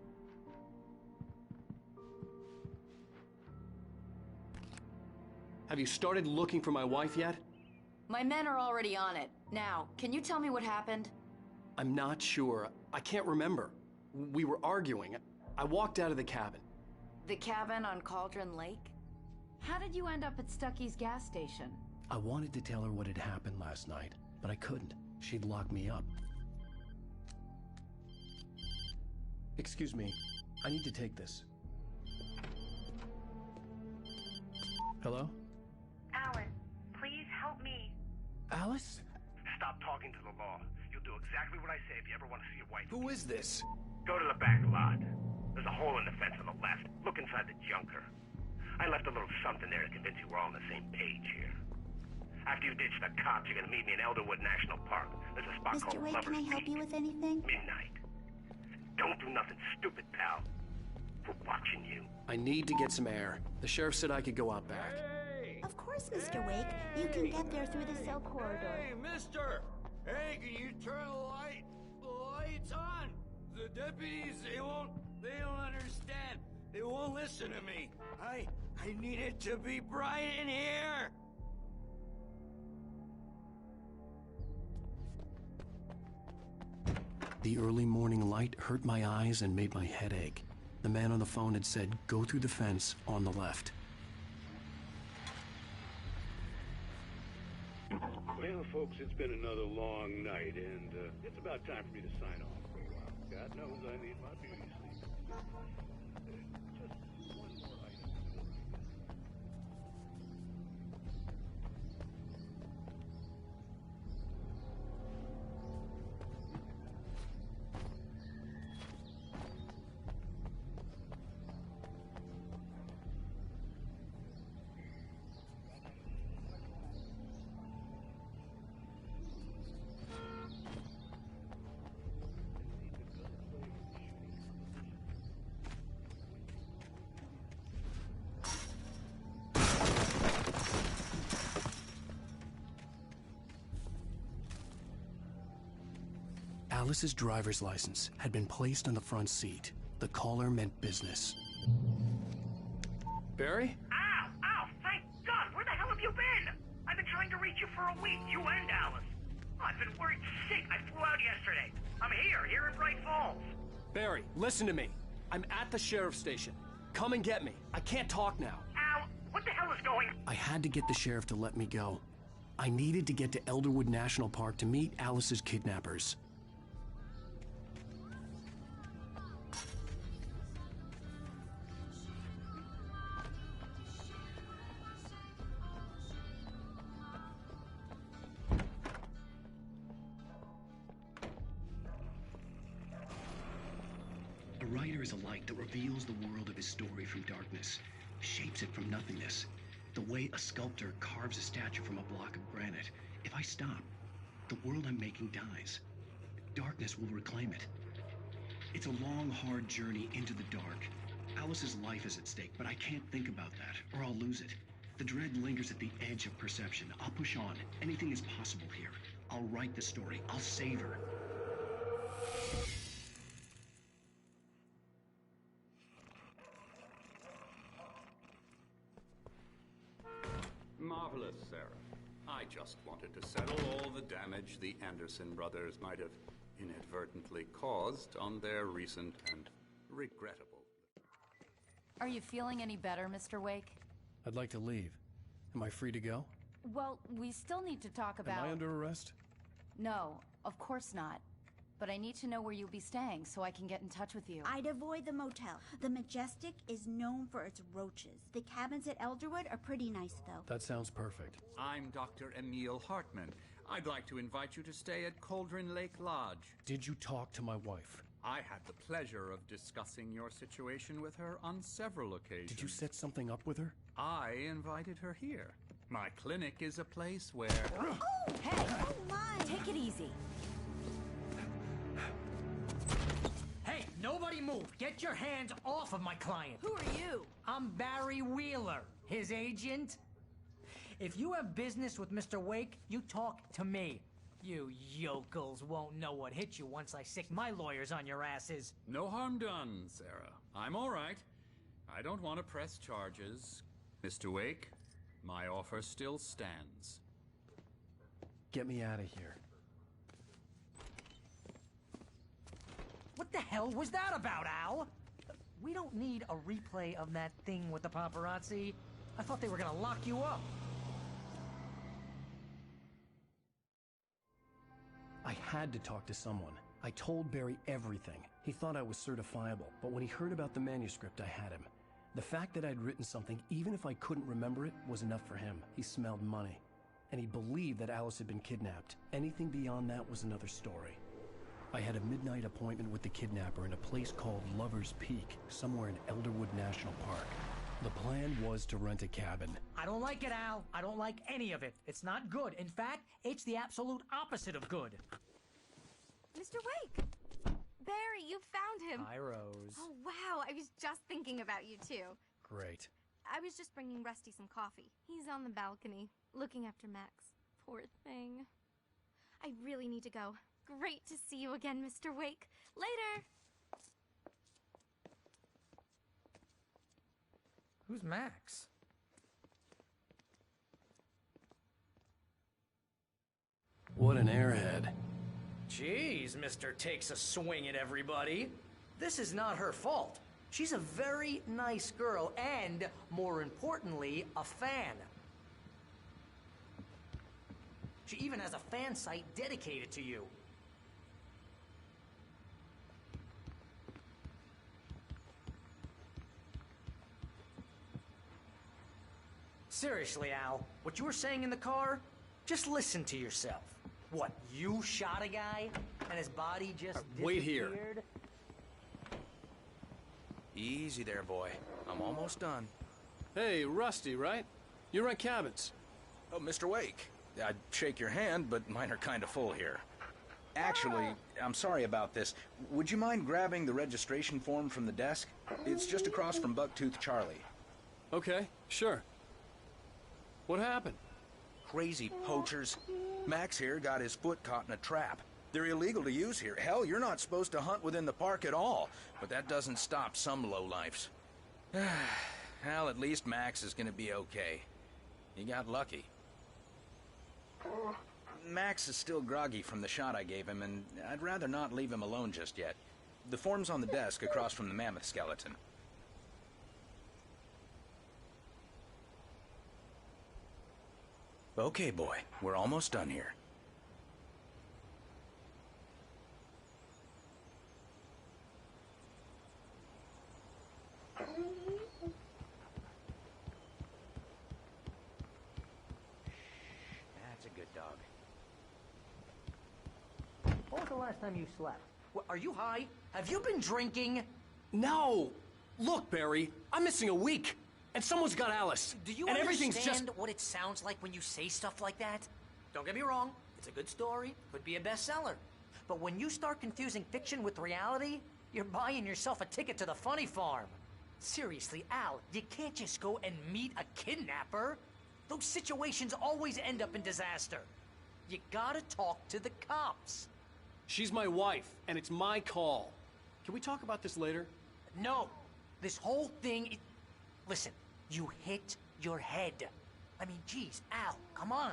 Have you started looking for my wife yet? My men are already on it. Now, can you tell me what happened? I'm not sure. I can't remember. We were arguing. I walked out of the cabin. The cabin on Cauldron Lake? How did you end up at Stucky's gas station? I wanted to tell her what had happened last night, but I couldn't. She'd lock me up. Excuse me. I need to take this. Hello? Alan, please help me. Alice? Stop talking to the law. You'll do exactly what I say if you ever want to see your wife. Who is this? Go to the back lot. There's a hole in the fence on the left. Look inside the junker. I left a little something there to convince you we're all on the same page here. After you ditch the cops, you're gonna meet me in Elderwood National Park. There's a spot Mr. called Wake, Lover's can I help Peak. you with anything? Midnight. Don't do nothing stupid, pal. We're watching you. I need to get some air. The sheriff said I could go out back. Of course, Mr. Wake. You can get there through the cell corridor. Hey, mister! Hey, can you turn the lights on? The deputies, they don't understand. They won't listen to me. I need it to be bright in here. The early morning light hurt my eyes and made my head ache. The man on the phone had said, go through the fence on the left. Well, folks, it's been another long night, and it's about time for me to sign off for a while. God knows I need my beauty sleep. Just one more item. Alice's driver's license had been placed on the front seat. The caller meant business. Barry? Ow! Ow! Thank God! Where the hell have you been? I've been trying to reach you for a week, you and Alice. I've been worried sick. I flew out yesterday. I'm here in Bright Falls. Barry, listen to me. I'm at the sheriff's station. Come and get me. I can't talk now. Ow! What the hell is going on? I had to get the sheriff to let me go. I needed to get to Elderwood National Park to meet Alice's kidnappers. A writer is a light that reveals the world of his story from darkness, shapes it from nothingness. The way a sculptor carves a statue from a block of granite. If I stop, the world I'm making dies. Darkness will reclaim it. It's a long, hard journey into the dark. Alice's life is at stake, but I can't think about that, or I'll lose it. The dread lingers at the edge of perception. I'll push on. Anything is possible here. I'll write the story. I'll save her. Marvelous, Sarah. I just wanted to settle all the damage the Anderson brothers might have inadvertently caused on their recent and regrettable... Are you feeling any better, Mr. Wake? I'd like to leave. Am I free to go? Well, we still need to talk about... Am I under arrest? No, of course not. But I need to know where you'll be staying so I can get in touch with you. I'd avoid the motel. The Majestic is known for its roaches. The cabins at Elderwood are pretty nice, though. That sounds perfect. I'm Dr. Emil Hartman. I'd like to invite you to stay at Cauldron Lake Lodge. Did you talk to my wife? I had the pleasure of discussing your situation with her on several occasions. Did you set something up with her? I invited her here. My clinic is a place where... Oh, hey! Oh, my! Take it easy. Hey, nobody move! Get your hands off of my client! Who are you? I'm Barry Wheeler, his agent. If you have business with Mr. Wake, you talk to me. You yokels won't know what hit you once I sick my lawyers on your asses. No harm done, Sarah. I'm all right. I don't want to press charges. Mr. Wake, my offer still stands. Get me out of here. What the hell was that about, Al? We don't need a replay of that thing with the paparazzi. I thought they were gonna lock you up. I had to talk to someone. I told Barry everything. He thought I was certifiable, but when he heard about the manuscript, I had him. The fact that I'd written something, even if I couldn't remember it, was enough for him. He smelled money. And he believed that Alice had been kidnapped. Anything beyond that was another story. I had a midnight appointment with the kidnapper in a place called Lover's Peak, somewhere in Elderwood National Park. The plan was to rent a cabin. I don't like it, Al. I don't like any of it. It's not good. In fact, it's the absolute opposite of good. Mr. Wake! Barry, you found him! Hi, Rose. Oh, wow. I was just thinking about you, too. Great. I was just bringing Rusty some coffee. He's on the balcony, looking after Max. Poor thing. I really need to go. Great to see you again, Mr. Wake. Later! Who's Max? What an airhead. Jeez, Mr. Takes a swing at everybody. This is not her fault. She's a very nice girl and, more importantly, a fan. She even has a fan site dedicated to you. Seriously, Al, what you were saying in the car, just listen to yourself. What, you shot a guy and his body just Wait here. disappeared? Easy there, boy. I'm almost done. Hey, Rusty, right? You rent cabins. Oh, Mr. Wake. I'd shake your hand, but mine are kind of full here. Actually, I'm sorry about this. Would you mind grabbing the registration form from the desk? It's just across from Bucktooth Charlie. Okay, sure. What happened? Crazy poachers. Max here got his foot caught in a trap. They're They're illegal to use here. Hell, you're not supposed to hunt within the park at all. But that doesn't stop some lowlifes. Well, at least Max is gonna be okay. He got lucky. Max is still groggy from the shot I gave him, and I'd rather not leave him alone just yet. The form's on the desk across from the mammoth skeleton. Okay, boy. We're almost done here. That's a good dog. When was the last time you slept? What, are you high? Have you been drinking? No! Look, Barry, I'm missing a week. And someone's got Alice. Do you and understand everything's just... what it sounds like when you say stuff like that? Don't get me wrong. It's a good story. Could be a bestseller. But when you start confusing fiction with reality, you're buying yourself a ticket to the funny farm. Seriously, Al, you can't just go and meet a kidnapper. Those situations always end up in disaster. You gotta talk to the cops. She's my wife, and it's my call. Can we talk about this later? No. This whole thing... Listen, you hit your head. I mean, geez, Al, come on.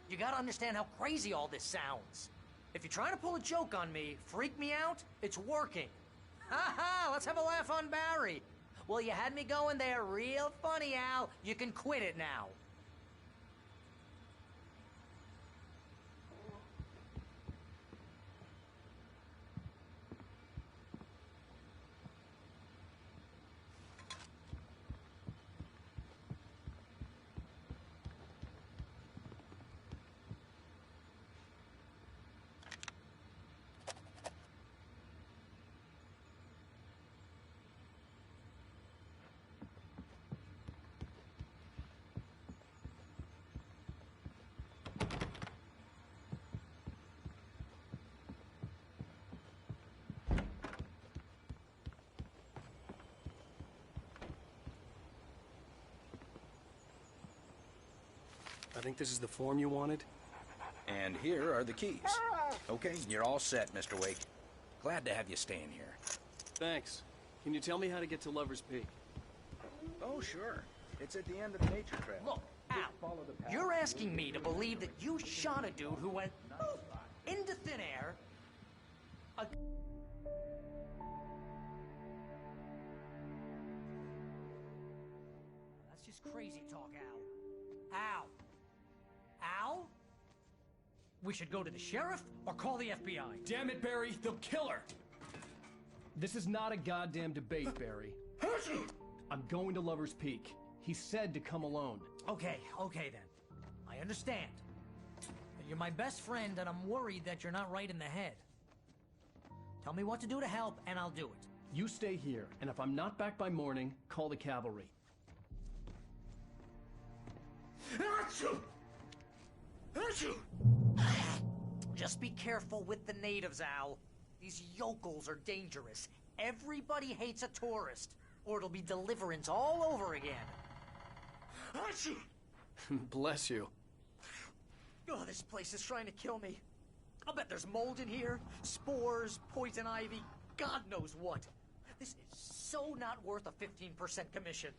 You gotta understand how crazy all this sounds. If you're trying to pull a joke on me, freak me out, it's working. Ha ha, let's have a laugh on Barry. Well, you had me going there real funny, Al. You can quit it now. I think this is the form you wanted. And here are the keys. Okay, you're all set, Mr. Wake. Glad to have you staying here. Thanks. Can you tell me how to get to Lover's Peak? Oh, sure. It's at the end of the nature trail. Look, Al, you're asking me to believe that you shot a dude who went into thin air. That's just crazy talk, Al. Al! Al? We should go to the sheriff or call the FBI. Damn it, Barry, they'll kill her! This is not a goddamn debate, Barry. I'm going to Lover's Peak. He said to come alone. Okay then. I understand. But you're my best friend, and I'm worried that you're not right in the head. Tell me what to do to help, and I'll do it. You stay here, and if I'm not back by morning, call the cavalry. Just be careful with the natives, Al. These yokels are dangerous. Everybody hates a tourist, or it'll be deliverance all over again. Bless you. Oh, this place is trying to kill me. I'll bet there's mold in here, spores, poison ivy, God knows what. This is so not worth a 15% commission.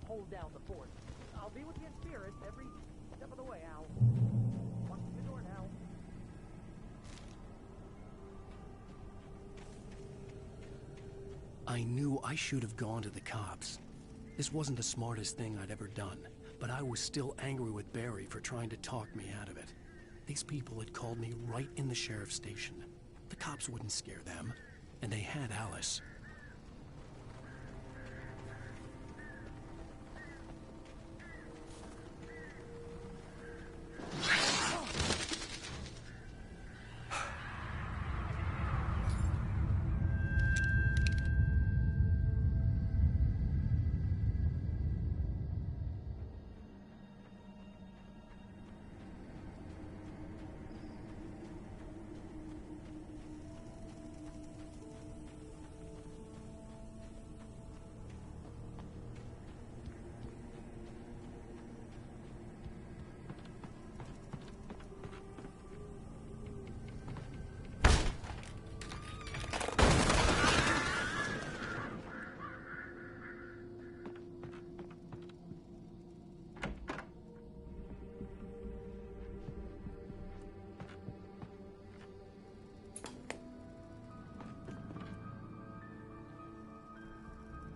Hold down the fort. I'll be with you in spirit every step of the way, Al. Watch the door now. I knew I should have gone to the cops. This wasn't the smartest thing I'd ever done, but I was still angry with Barry for trying to talk me out of it. These people had called me right in the sheriff's station. The cops wouldn't scare them, and they had Alice.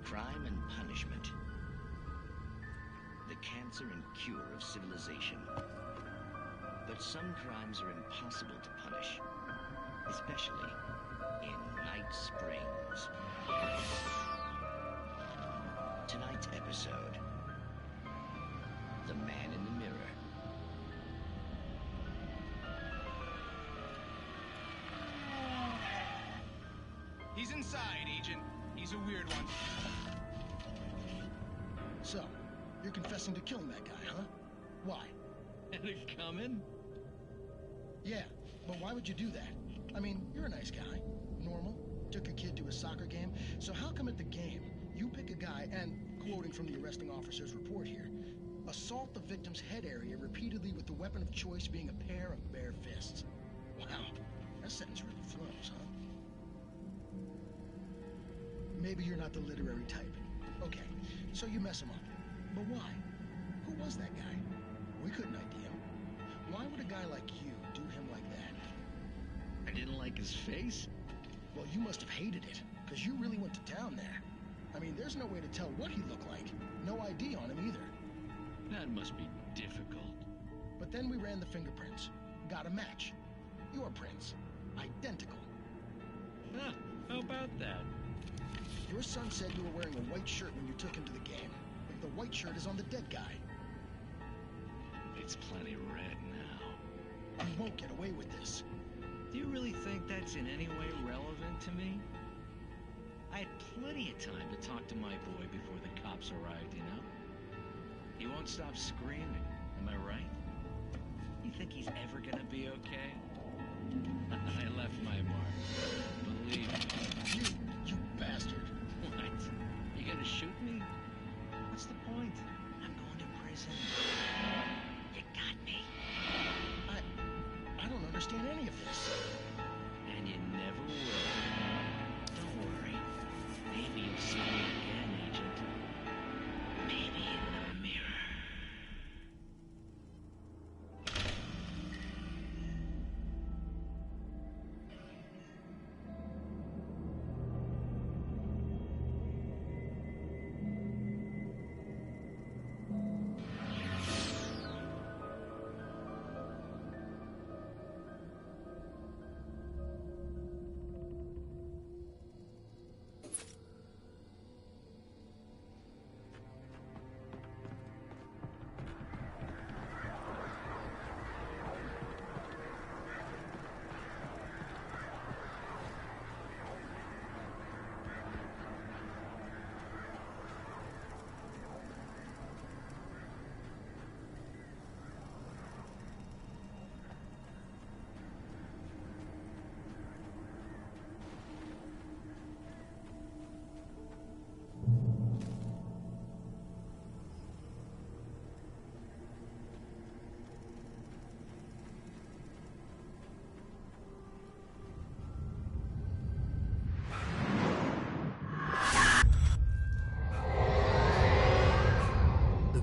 Crime and punishment. The cancer and cure of civilization. But some crimes are impossible to punish, especially in Night Springs. Tonight's episode, The Man in the Mirror. He's inside, Agent. He's a weird one. So, you're confessing to killing that guy, huh? Why? Had it coming? Yeah, but why would you do that? I mean, you're a nice guy. Normal. Took your kid to a soccer game. So how come at the game, you pick a guy and, quoting from the arresting officer's report here, assault the victim's head area repeatedly with the weapon of choice being a pair of bare fists? Wow, that sentence really flows, huh? Maybe you're not the literary type. Okay, so you mess him up. But why? Who was that guy? We couldn't ID him. Why would a guy like you do him like that? I didn't like his face? Well, you must have hated it, because you really went to town there. I mean, there's no way to tell what he looked like. No ID on him either. That must be difficult. But then we ran the fingerprints. Got a match. Your prints. Identical. Huh, how about that? Your son said you were wearing a white shirt when you took him to the game. The white shirt is on the dead guy. It's plenty red now. You won't get away with this. Do you really think that's in any way relevant to me? I had plenty of time to talk to my boy before the cops arrived, you know? He won't stop screaming, am I right? You think he's ever gonna be okay? I left my mark. Believe me. You bastard. What? You gonna shoot me? What's the point? I'm going to prison. You got me. I don't understand any of this. And you never will. Don't worry. Maybe you'll see me again, Agent. Maybe in the mirror.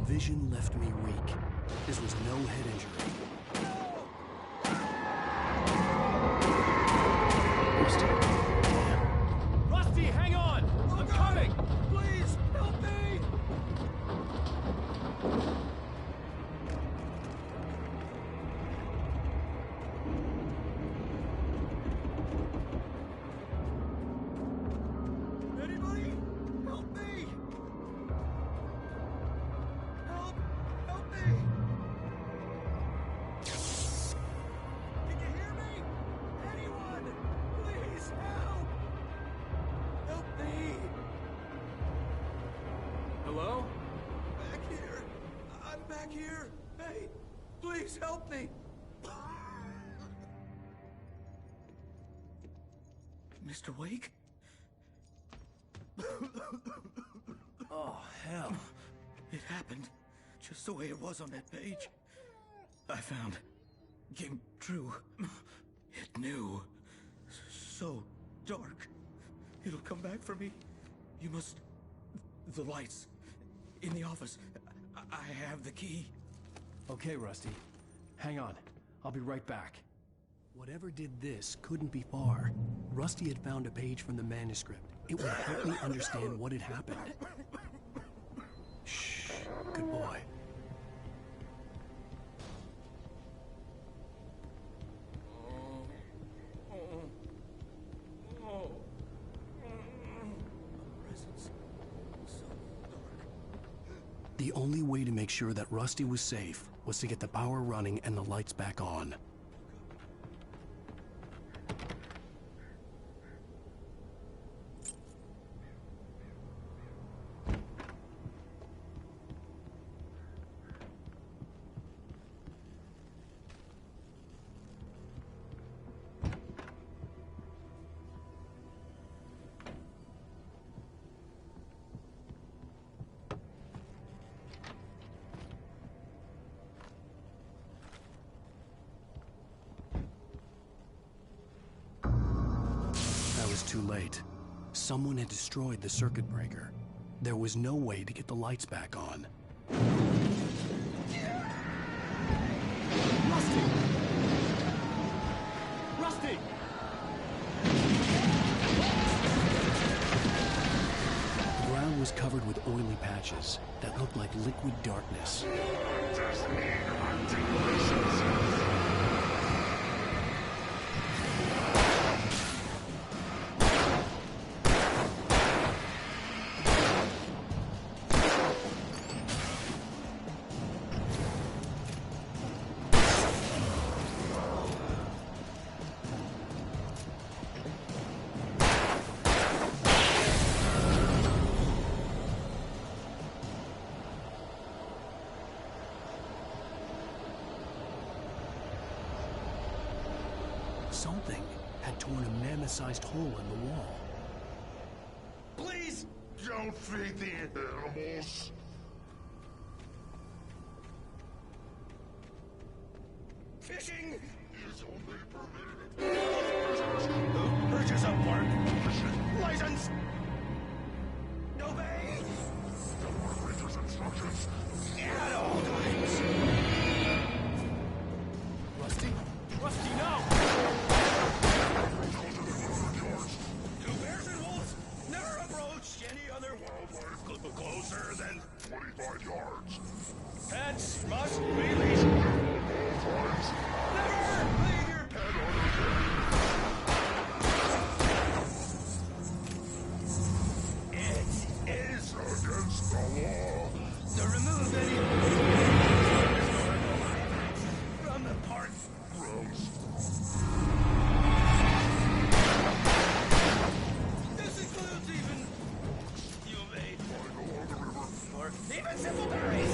Vision left me weak. This was no head injury. Rusty, hang on! I'm coming! Please, help me! back here! Hey, please help me! Mr. Wake? Oh, hell. It happened just the way it was on that page. I found. Came true. It knew. So dark. It'll come back for me. You must... The lights. In the office. I have the key. Okay, Rusty. Hang on. I'll be right back. Whatever did this couldn't be far. Rusty had found a page from the manuscript. It would help me understand what had happened. Shh. Good boy. The only way to make sure that Rusty was safe was to get the power running and the lights back on. Too late. Someone had destroyed the circuit breaker. There was no way to get the lights back on. Rusty! Rusty! The ground was covered with oily patches that looked like liquid darkness. Something had torn a mammoth-sized hole in the wall. Please don't feed the animals. Fishing is only permitted. Purchase of work. License. Obey. The operator's instructions at all times. Rusty? Rusty, no! To bears and wolves, never approach any other wildlife closer than 25 yards. Pets must be leashed. Never leave your pet on a journey. It is against the law to remove any from the park. Gross. This includes even you made or even simple berries.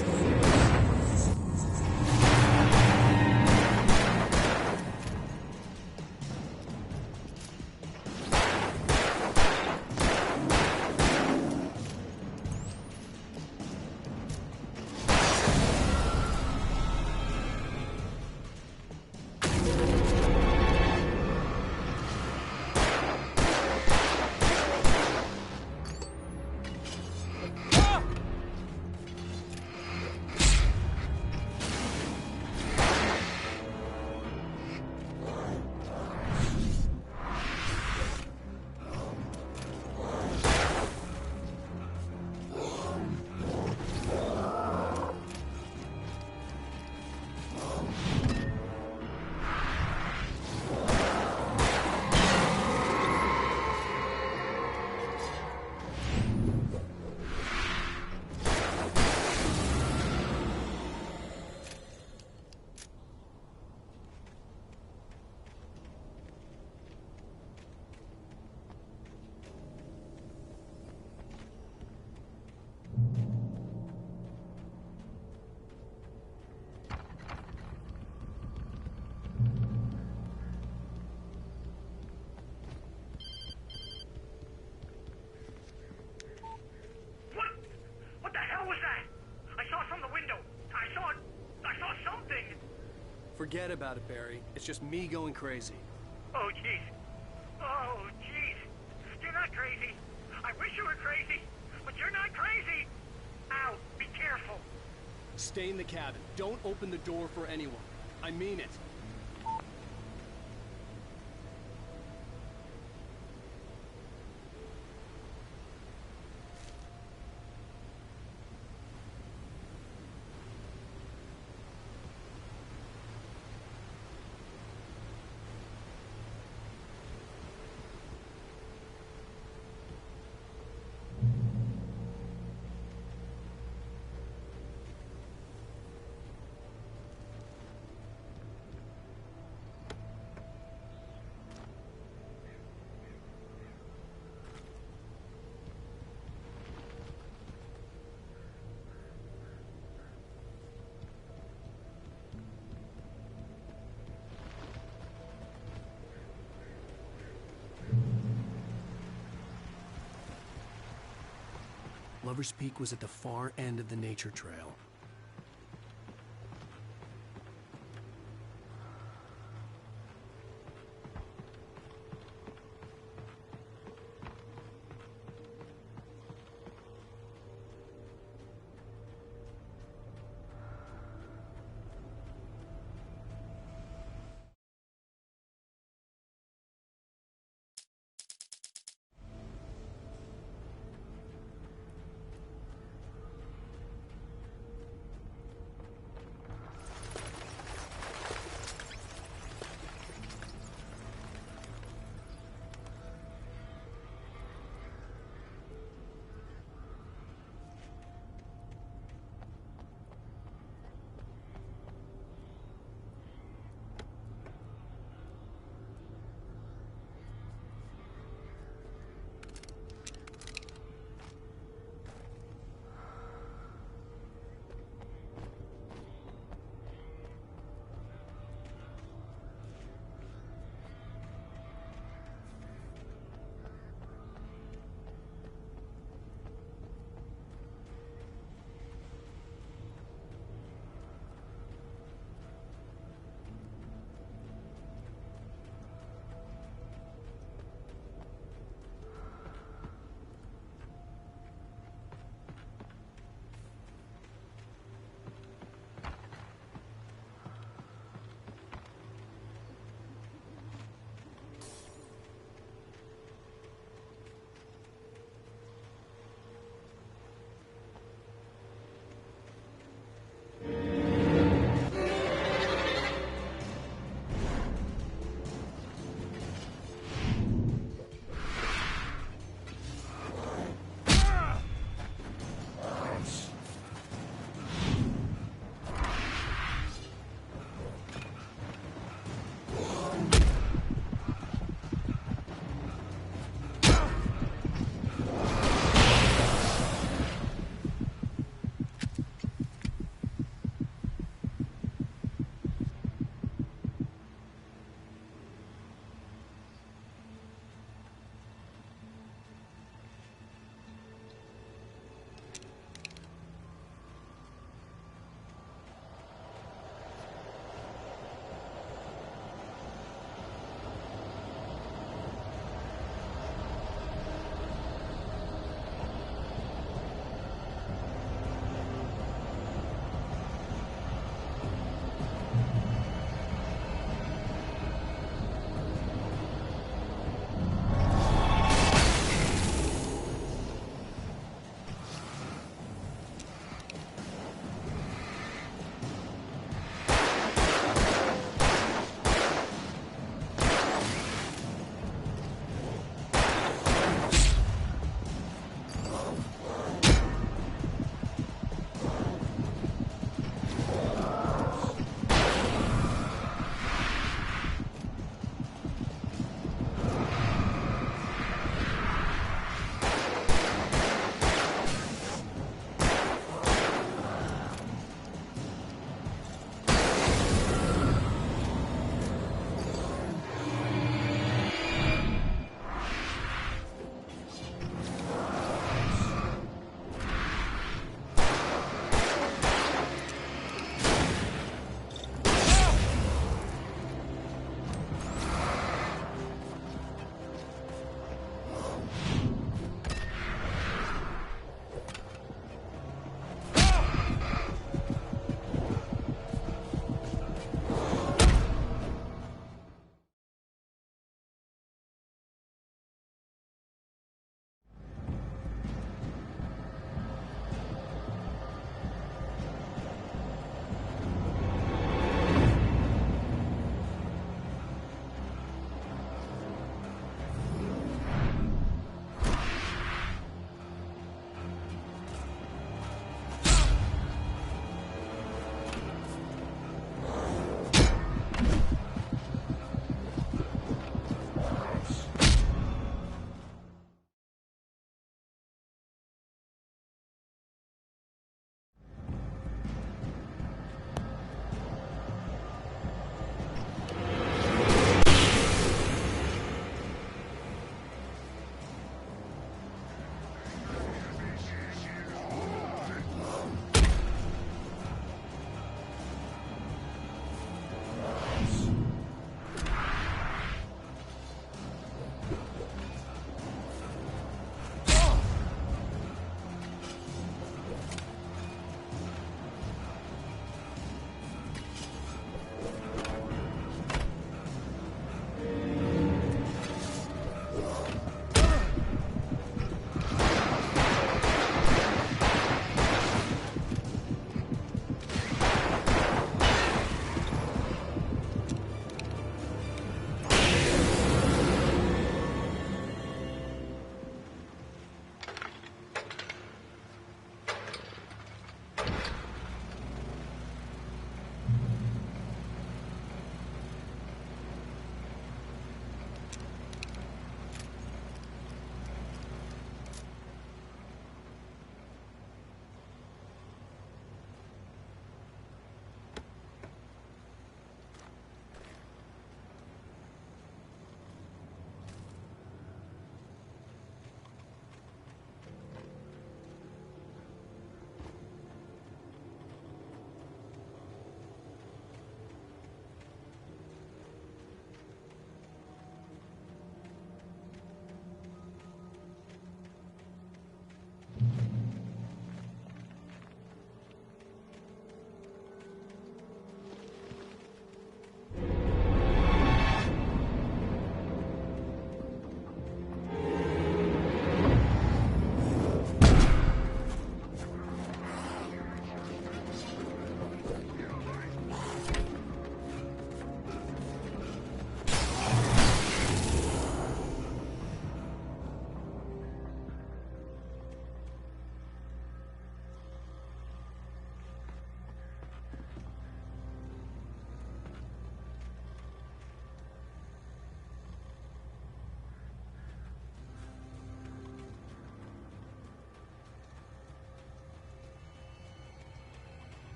Forget about it, Barry. It's just me going crazy. Oh, jeez. Oh, jeez. You're not crazy. I wish you were crazy, but you're not crazy. Ow, be careful. Stay in the cabin. Don't open the door for anyone. I mean it. Lover's Peak was at the far end of the nature trail.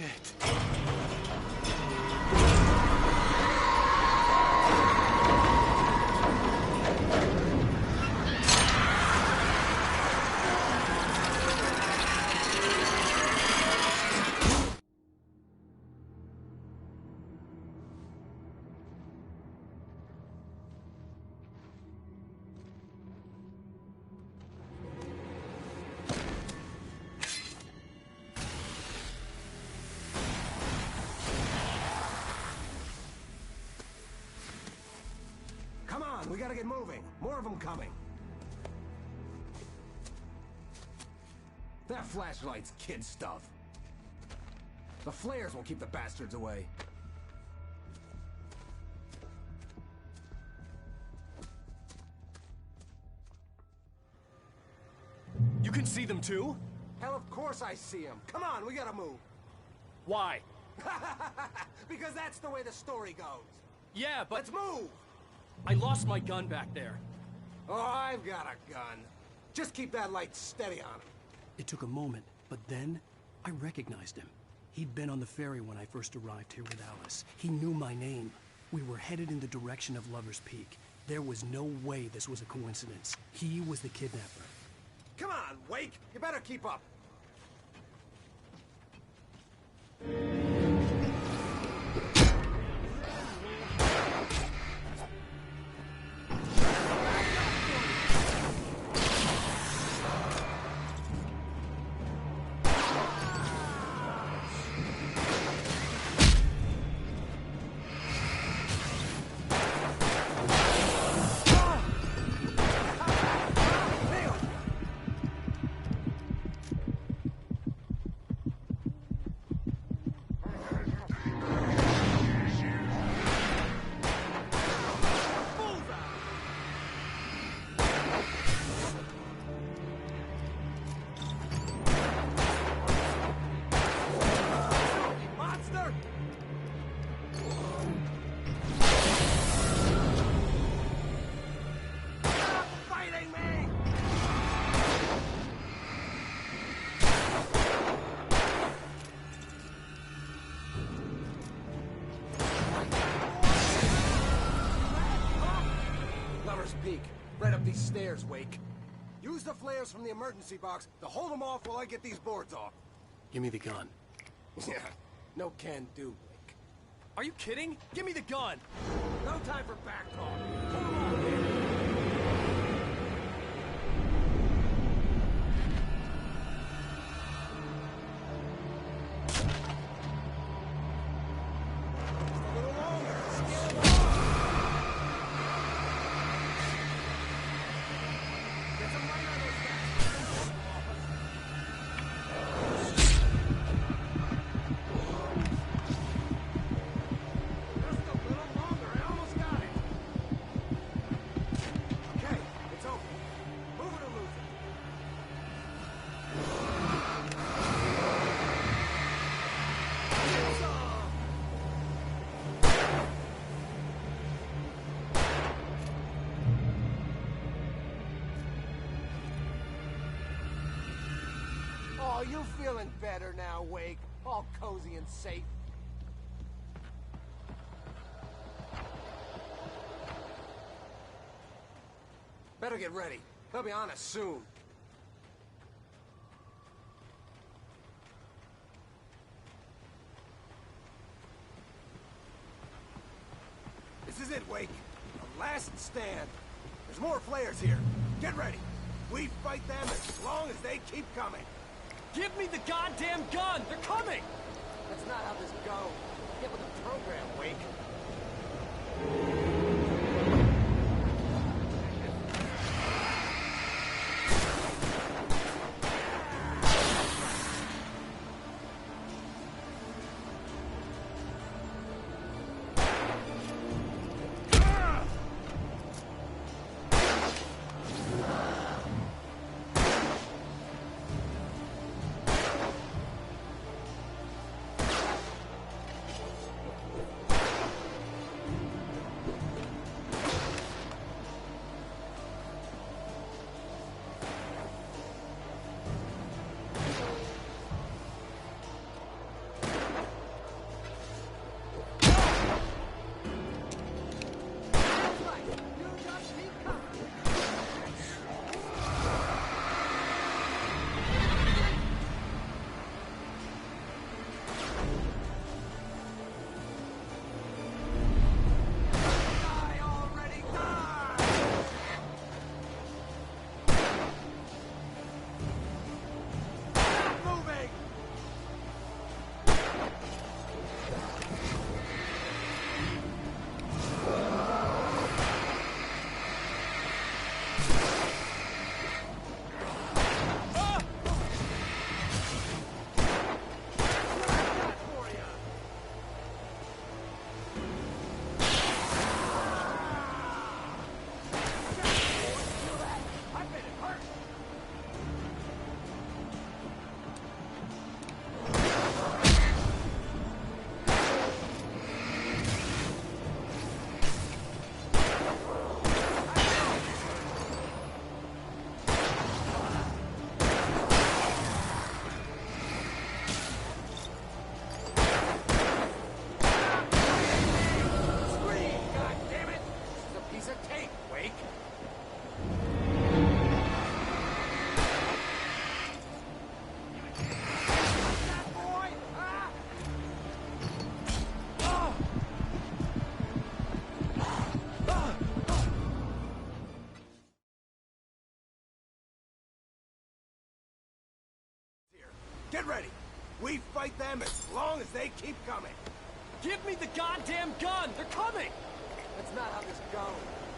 Shit. We gotta get moving. More of them coming. That flashlight's kid stuff. The flares will keep the bastards away. You can see them too? Hell, of course I see them. Come on, we gotta move. Why? Because that's the way the story goes. Yeah, but... Let's move! I lost my gun back there. Oh, I've got a gun. Just keep that light steady on him. It took a moment, but then I recognized him. He'd been on the ferry when I first arrived here with Alice. He knew my name. We were headed in the direction of Lover's Peak. There was no way this was a coincidence. He was the kidnapper. Come on, Wake! You better keep up. Peak. Right up these stairs, Wake. Use the flares from the emergency box to hold them off while I get these boards off. Give me the gun. Yeah, no can do, Wake. Are you kidding? Give me the gun! No time for back talk. Come on, man. Oh, you feeling better now, Wake? All cozy and safe. Better get ready. They'll be on us soon. This is it, Wake. The last stand. There's more flares here. Get ready. We fight them as long as they keep coming. Give me the goddamn gun! They're coming! That's not how this goes. Get with the program, Wake. Get ready. We fight them as long as they keep coming. Give me the goddamn gun! They're coming! That's not how this goes.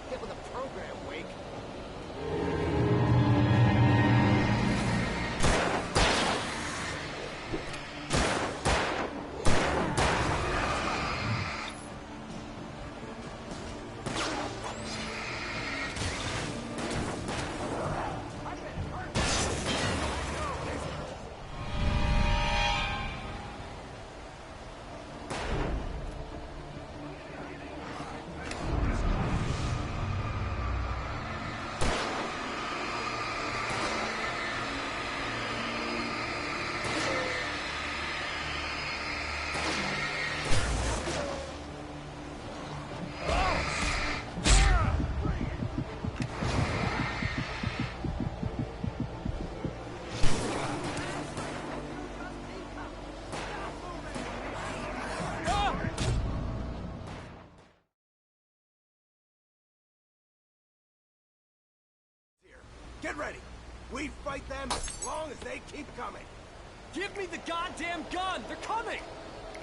Get with the program, Wake. Get ready. We fight them as long as they keep coming. Give me the goddamn gun! They're coming!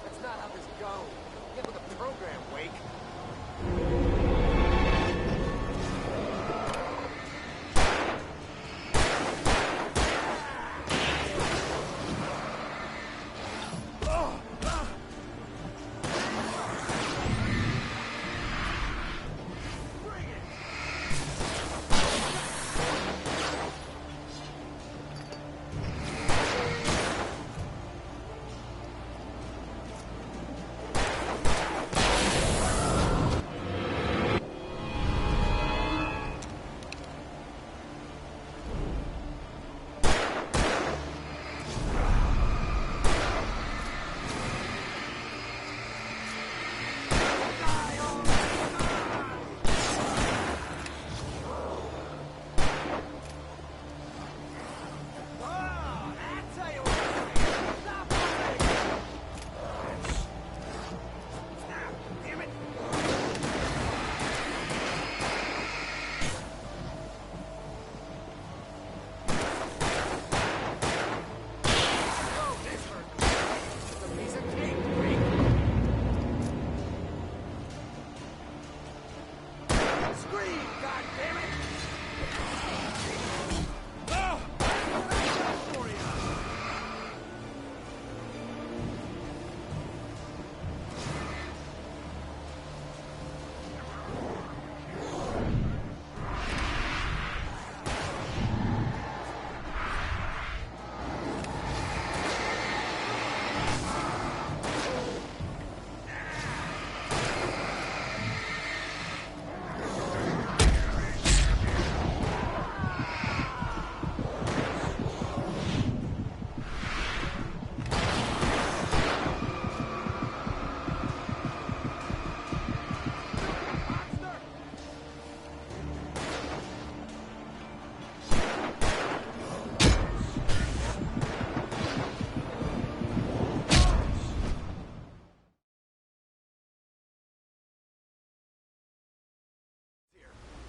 That's not how this goes. Get with the program, Wake.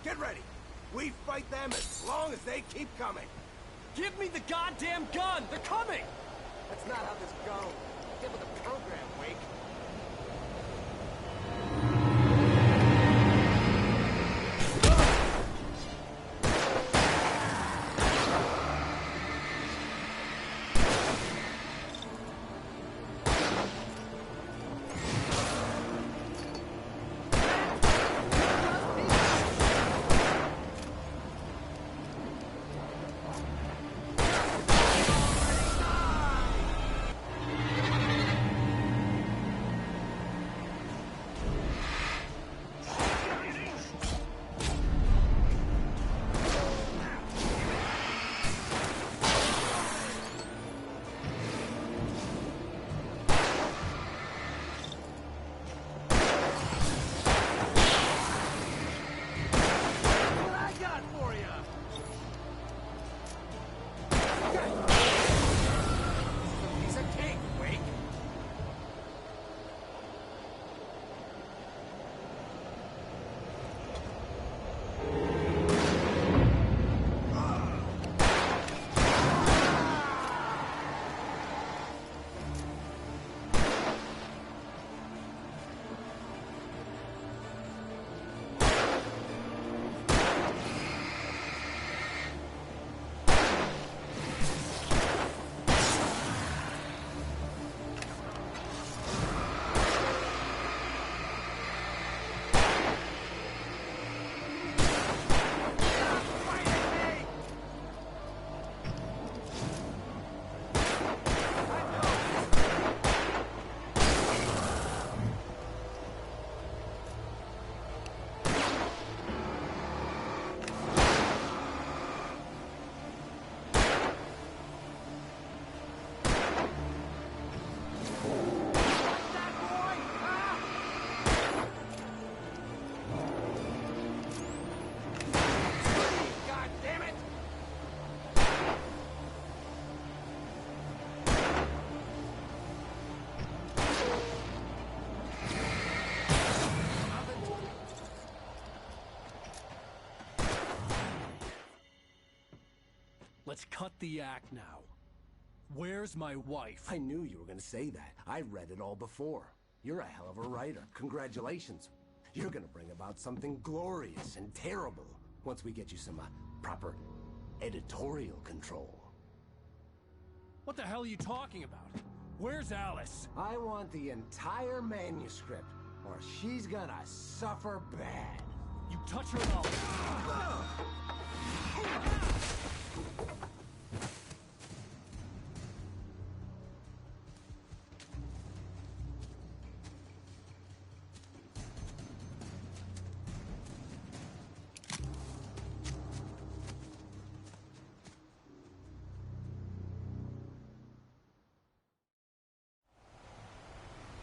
Get ready. We fight them as long as they keep coming. Give me the goddamn gun! They're coming! That's not how this goes. Get with the program, Wake. Let's cut the act now. Where's my wife? I knew you were gonna say that. I read it all before. You're a hell of a writer. Congratulations. You're gonna bring about something glorious and terrible once we get you some proper editorial control. What the hell are you talking about? Where's Alice? I want the entire manuscript, or she's gonna suffer bad. You touch her and I'll...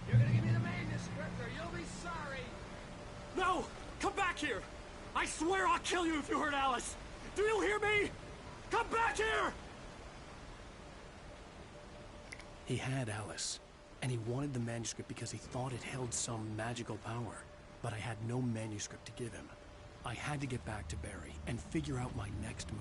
You're gonna give me the manuscript, or you'll be sorry. No! Come back here! I swear I'll kill you if you hurt Alice! Do you hear me? Come back here! He had Alice, and he wanted the manuscript because he thought it held some magical power. But I had no manuscript to give him. I had to get back to Barry and figure out my next move.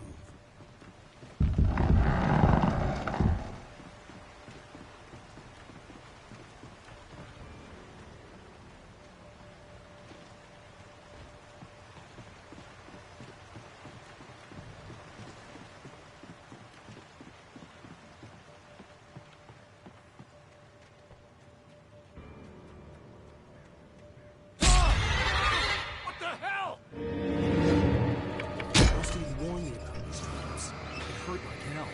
Rusty warned me about these traps. It hurt like hell.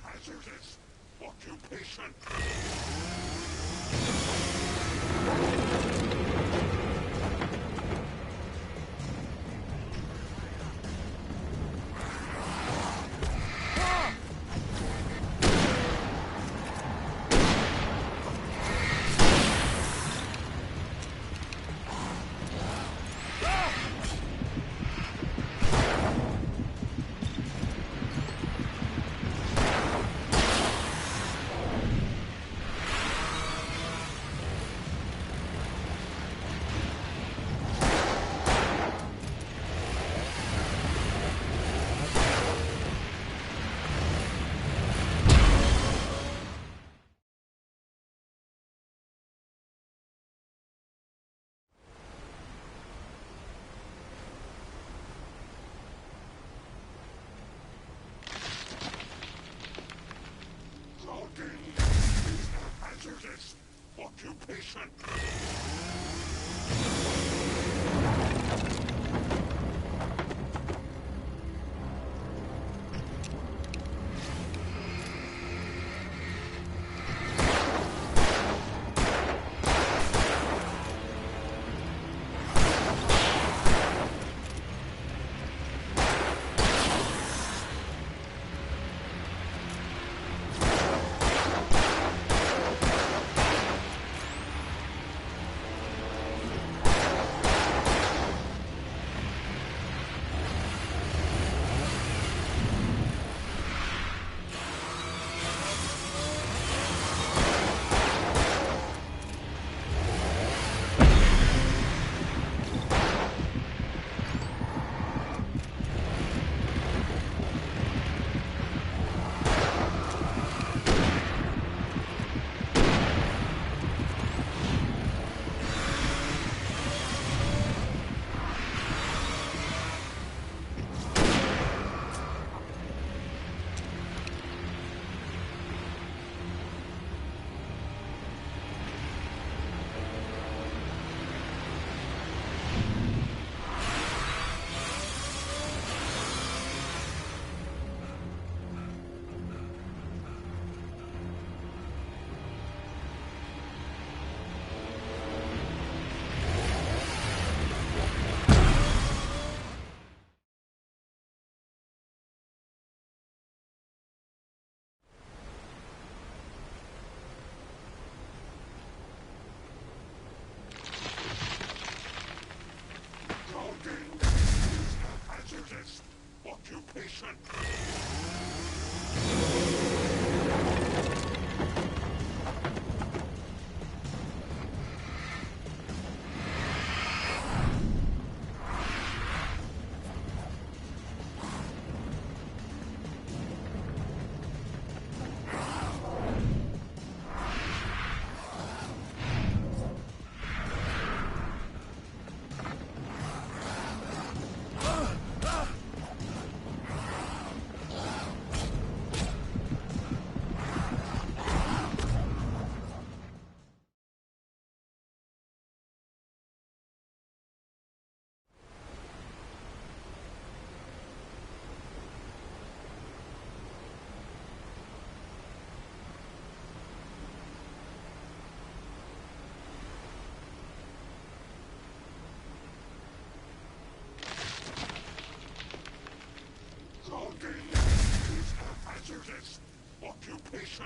Hazardous occupation. Hazardous occupation. Hazardous occupation. Hazardous occupation.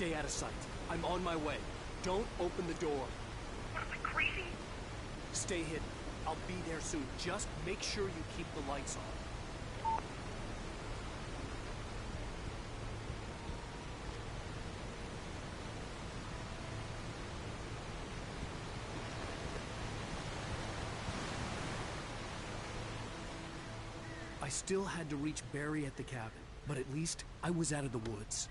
Stay out of sight. I'm on my way. Don't open the door. What, am I crazy? Stay hidden. I'll be there soon. Just make sure you keep the lights on. I still had to reach Barry at the cabin, but at least I was out of the woods.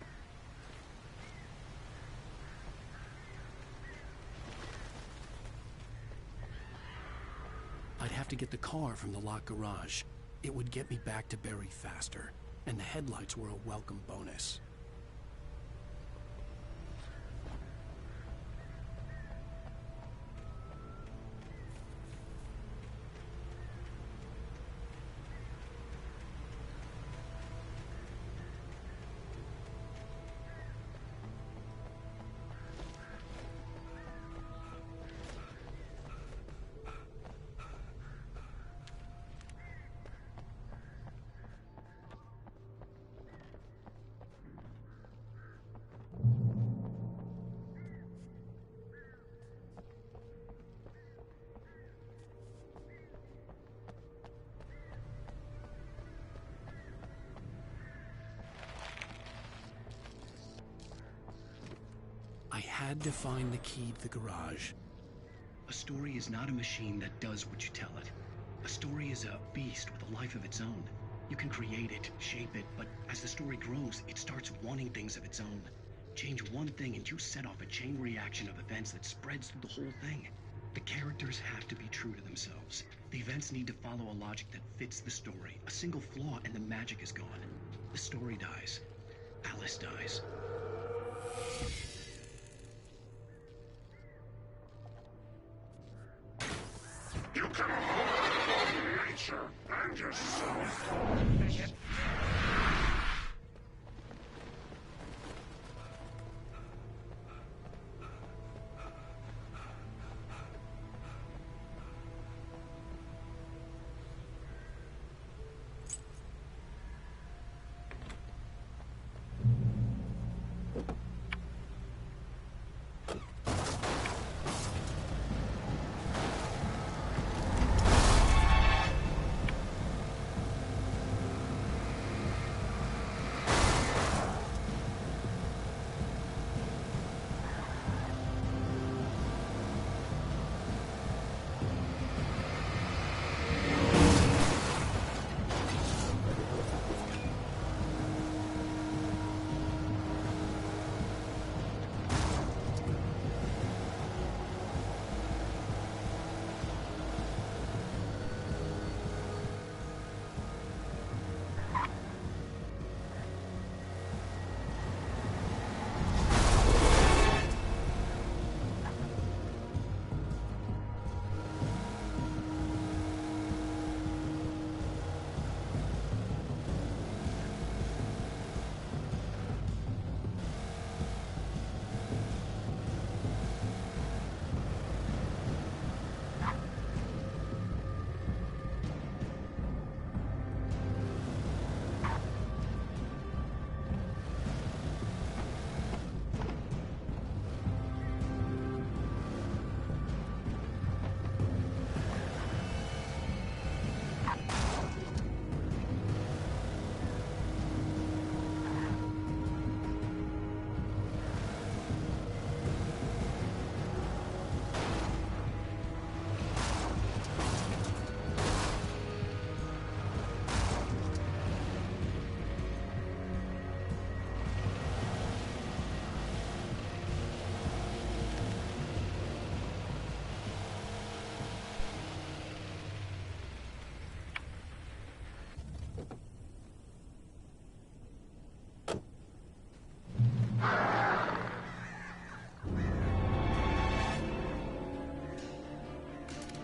I'd have to get the car from the locked garage. It would get me back to Barry faster, and the headlights were a welcome bonus. I had to find the key to the garage. A story is not a machine that does what you tell it. A story is a beast with a life of its own. You can create it, shape it, but as the story grows, it starts wanting things of its own. Change one thing and you set off a chain reaction of events that spreads through the whole thing. The characters have to be true to themselves. The events need to follow a logic that fits the story. A single flaw and the magic is gone. The story dies. Alice dies. You can hold nature and yourself.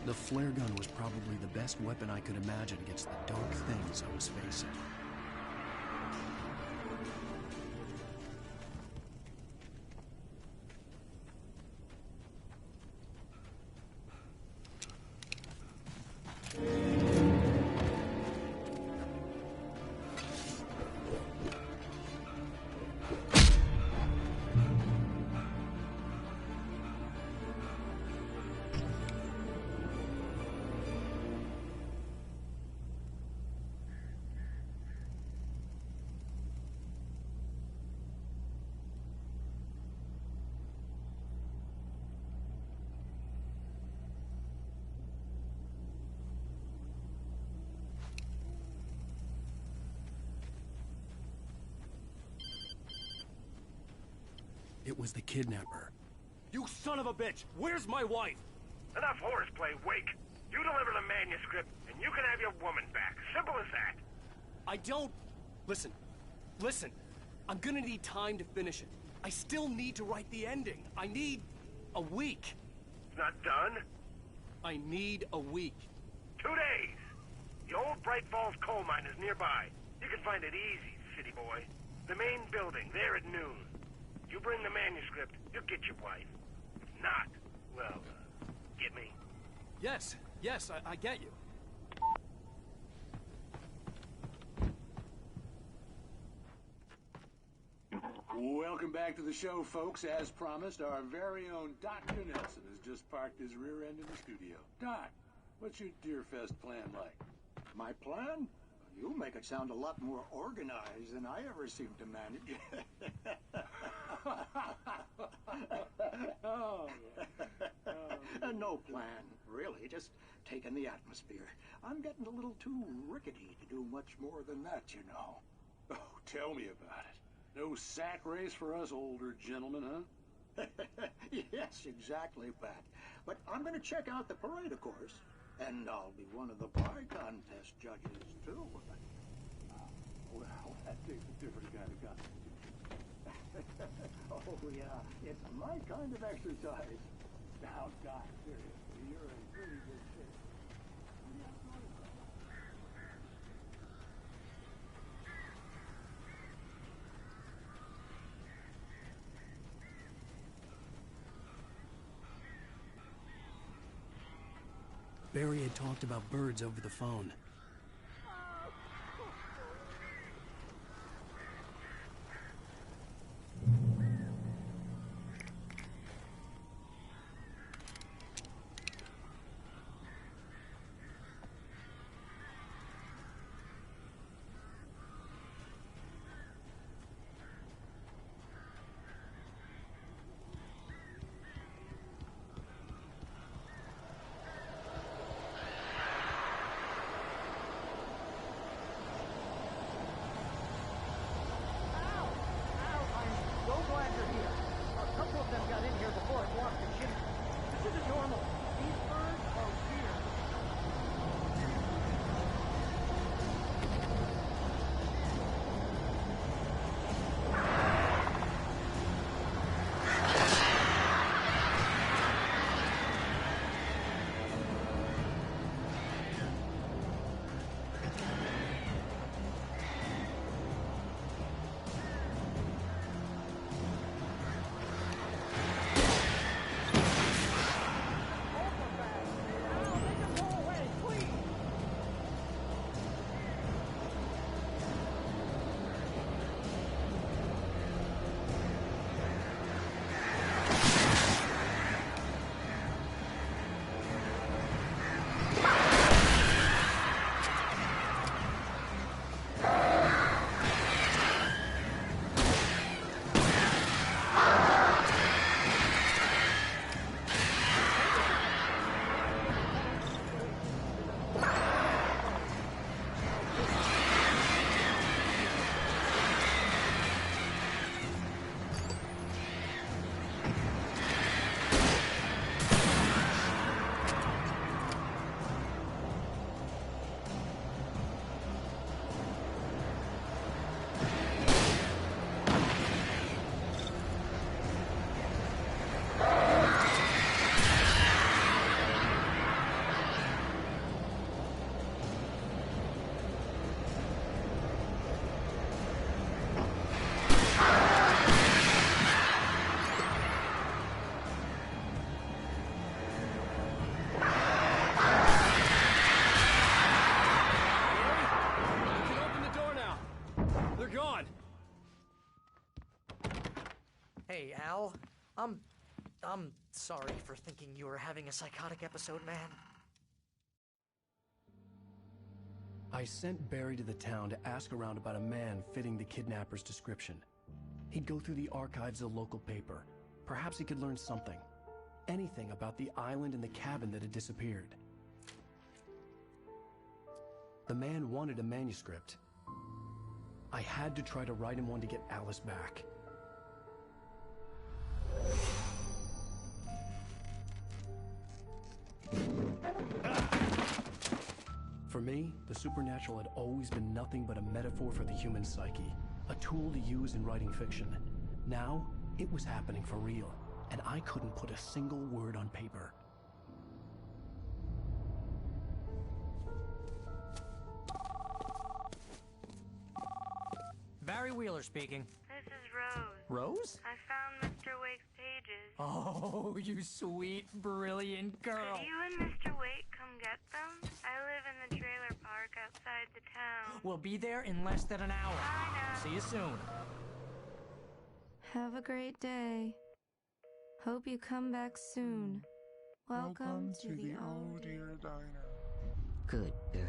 The flare gun was probably the best weapon I could imagine against the dark things I was facing. It was the kidnapper. You son of a bitch! Where's my wife? Enough horseplay, Wake. You deliver the manuscript, and you can have your woman back. Simple as that. I don't... Listen. I'm gonna need time to finish it. I still need to write the ending. I need a week. It's not done? I need a week. 2 days. The old Bright Falls coal mine is nearby. You can find it easy, city boy. The main building, there at noon. You bring the manuscript, you'll get your wife. If not, well, get me? Yes, I get you. Welcome back to the show, folks. As promised, our very own Dr. Nelson has just parked his rear end in the studio. Doc, what's your Deerfest plan like? My plan? You make it sound a lot more organized than I ever seem to manage. No plan, really. Just taking the atmosphere. I'm getting a little too rickety to do much more than that, you know. Oh, tell me about it. No sack race for us older gentlemen, huh? Yes, exactly, Pat. But I'm going to check out the parade, of course. And I'll be one of the pie contest judges, too. Well, that takes a different kind of constitution. Oh, yeah. It's my kind of exercise. Now, Doc, seriously, you're in pretty good shape. Barry had talked about birds over the phone. Hey, Al. I'm sorry for thinking you were having a psychotic episode, man. I sent Barry to the town to ask around about a man fitting the kidnapper's description. He'd go through the archives of the local paper. Perhaps he could learn something. Anything about the island and the cabin that had disappeared. The man wanted a manuscript. I had to try to write him one to get Alice back. For me, the supernatural had always been nothing but a metaphor for the human psyche, a tool to use in writing fiction. Now, it was happening for real, and I couldn't put a single word on paper. Barry Wheeler speaking. This is Rose. Rose? I found Mr. Wake's pages. Oh, you sweet, brilliant girl. Could you and Mr. Wake come get them? I live in the trailer park outside the town. We'll be there in less than an hour. Bye now. See you soon. Have a great day. Hope you come back soon. Welcome to the Oh Dear Diner. Good girl.